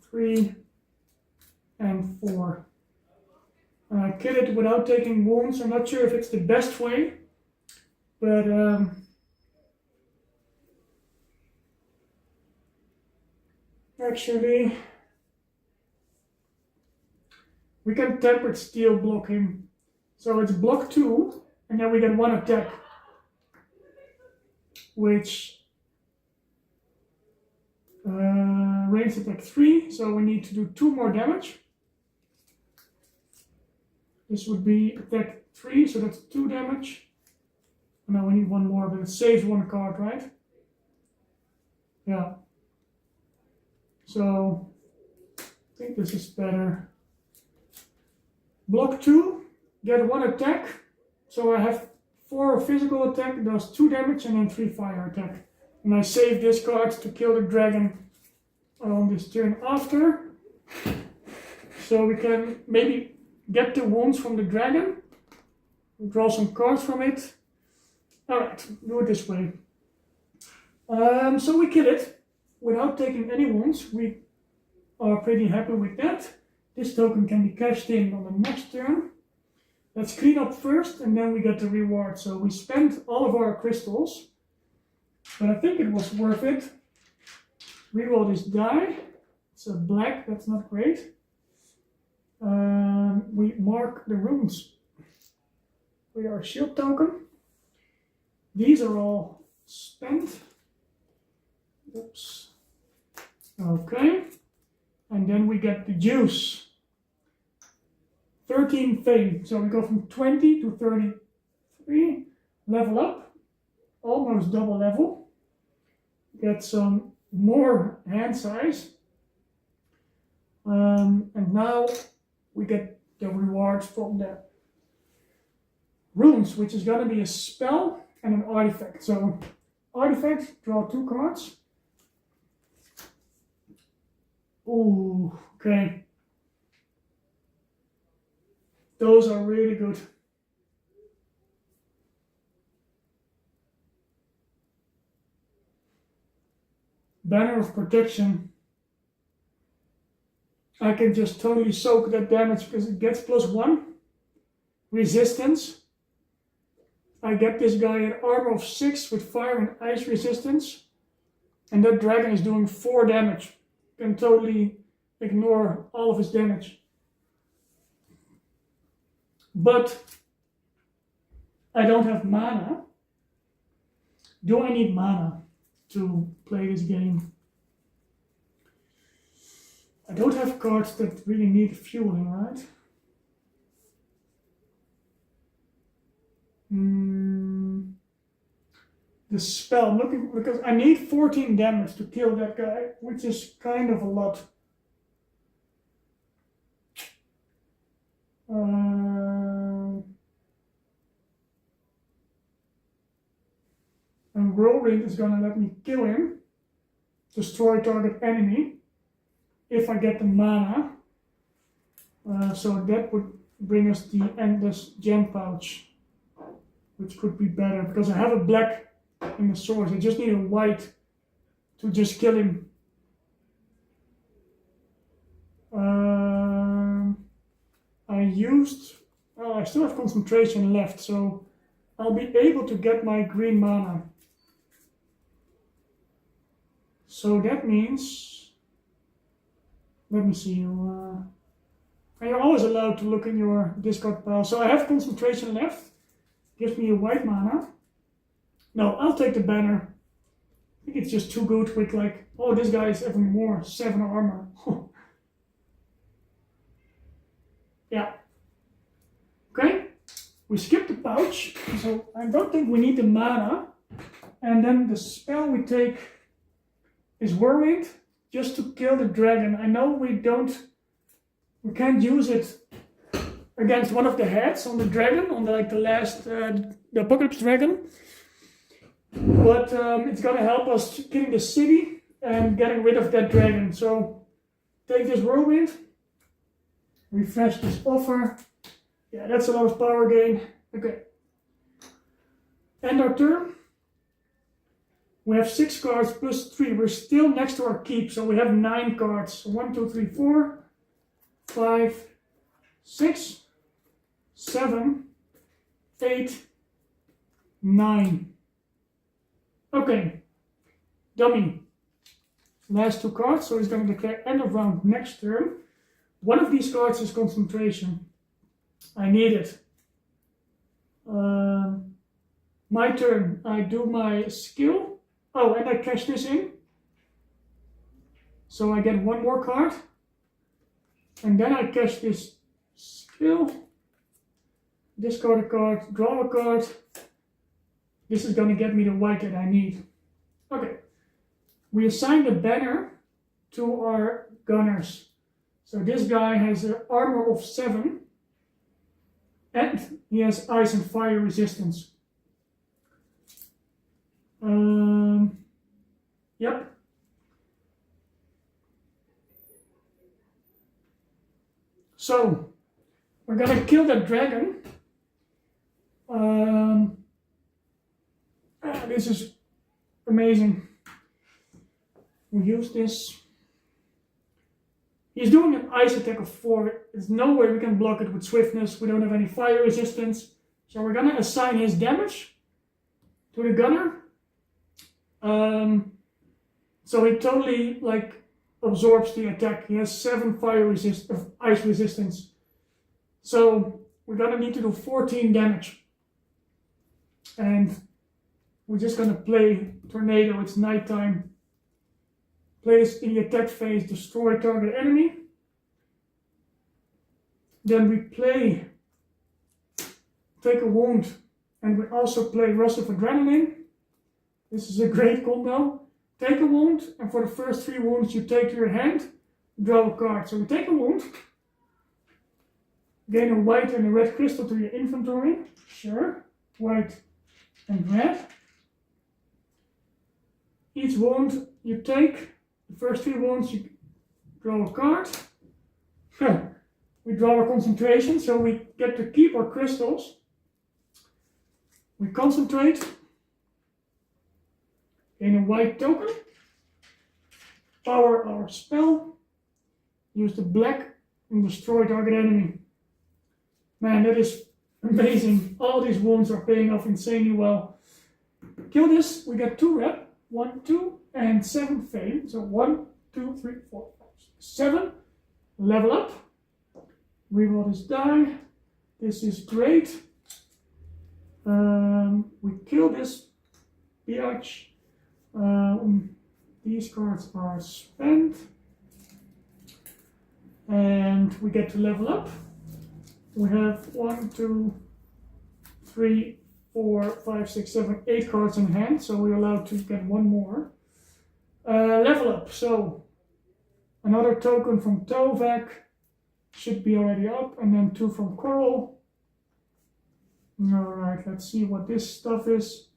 A: 3, and 4. Kill it without taking wounds. I'm not sure if it's the best way, but actually, we can tempered steel block him. So it's block 2, and then we get 1 attack, which range attack 3, so we need to do 2 more damage. This would be attack 3, so that's 2 damage. And now we need one more, but it saves 1 card, right? Yeah. So I think this is better. Block 2, get 1 attack. So I have 4 physical attack, does 2 damage, and then 3 fire attack. And I save this card to kill the dragon on this turn after. So we can maybe get the wounds from the dragon, draw some cards from it. Alright, do it this way. So we kill it without taking any wounds. We are pretty happy with that. This token can be cashed in on the next turn. Let's clean up first and then we get the reward. So we spent all of our crystals, but I think it was worth it. Reroll this die. It's a black, that's not great. We mark the runes with our shield token. These are all spent. Oops. Okay. And then we get the juice. 13 fame. So we go from 20 to 33. Level up. Almost double level. Get some more hand size. And now we get the rewards from the runes, which is going to be a spell and an artifact. So artifact, draw 2 cards. Ooh, okay. Those are really good. Banner of Protection. I can just totally soak that damage because it gets +1 resistance. I get this guy an armor of 6 with fire and ice resistance. And that dragon is doing 4 damage. Can totally ignore all of his damage. But I don't have mana. Do I need mana to play this game? I don't have cards that really need fueling, right? The spell, I'm looking, because I need 14 damage to kill that guy, which is kind of a lot. And Whirlwind is gonna let me kill him. Destroy target enemy. If I get the mana. So that would bring us the Endless Gem Pouch. Which could be better, because I have a black in the source. I just need a white to just kill him. I still have concentration left, so I'll be able to get my green mana. So that means, let me see, and you're always allowed to look in your discard pile. So I have concentration left, gives me a white mana. No, I'll take the banner. I think it's just too good with like, oh, this guy is even more, 7 armor. Yeah. Okay, we skip the pouch, so I don't think we need the mana. And then the spell we take is Whirlwind, just to kill the dragon. I know we can't use it against one of the heads on the dragon, on the last, the Apocalypse Dragon. But it's gonna help us killing the city and getting rid of that dragon. So take this Whirlwind, refresh this offer. Yeah, that's a lot of power gain. Okay. End our turn. We have 6 cards plus 3. We're still next to our keep, so we have 9 cards. 1, 2, 3, 4, 5, 6, 7, 8, 9. Okay. Dummy. Last 2 cards, so he's going to declare end of round next turn. One of these cards is concentration. I need it. My turn. I do my skill. Oh, and I cash this in. So I get 1 more card. And then I cash this skill. discard a card, draw a card. This is gonna get me the white that I need. Okay, we assign the banner to our gunners. So this guy has an armor of 7 and he has ice and fire resistance. Yep. So we're gonna kill that dragon. This is amazing. We use this. He's doing an ice attack of 4. There's no way we can block it with swiftness. We don't have any fire resistance. So we're gonna assign his damage to the gunner. So he totally like absorbs the attack. He has 7 ice resistance. So we're gonna need to do 14 damage. And we're just gonna play Tornado. It's nighttime. Play this in the attack phase, destroy target enemy. Then we play Take a Wound, and we also play Rush of Adrenaline. This is a great combo. Take a wound, and for the first 3 wounds you take to your hand, draw a card. So we take a wound, gain a white and a red crystal to your inventory. Sure, white and red. Each wound you take, the first 3 wounds you draw a card. We draw our concentration, so we get to keep our crystals. We concentrate, gain a white token, power our spell, use the black and destroy target enemy. Man, that is amazing. All these wounds are paying off insanely well. Kill this, we get 2 rep, 1, 2, and 7 fame. So 1, 2, 3, 4, 5, 6, 7. Level up. Reroll this die. This is great. We kill this biatch. These cards are spent. And we get to level up. We have 1, 2, 3, 4, 5, 6, 7, 8 cards in hand, so we're allowed to get 1 more. Level up, so another token from Tovak should be already up, and then 2 from Coral. Alright, let's see what this stuff is.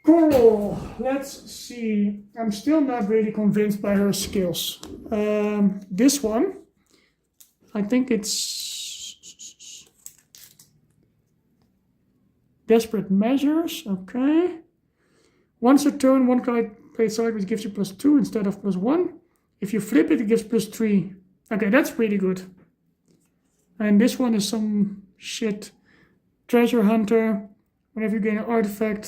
A: Coral, let's see. I'm still not really convinced by her skills. This one, I think it's Desperate Measures, okay. Once a turn, 1 card played sideways gives you +2 instead of +1. If you flip it, it gives +3. Okay, that's pretty good. And this one is some shit. Treasure Hunter. Whenever you gain an artifact,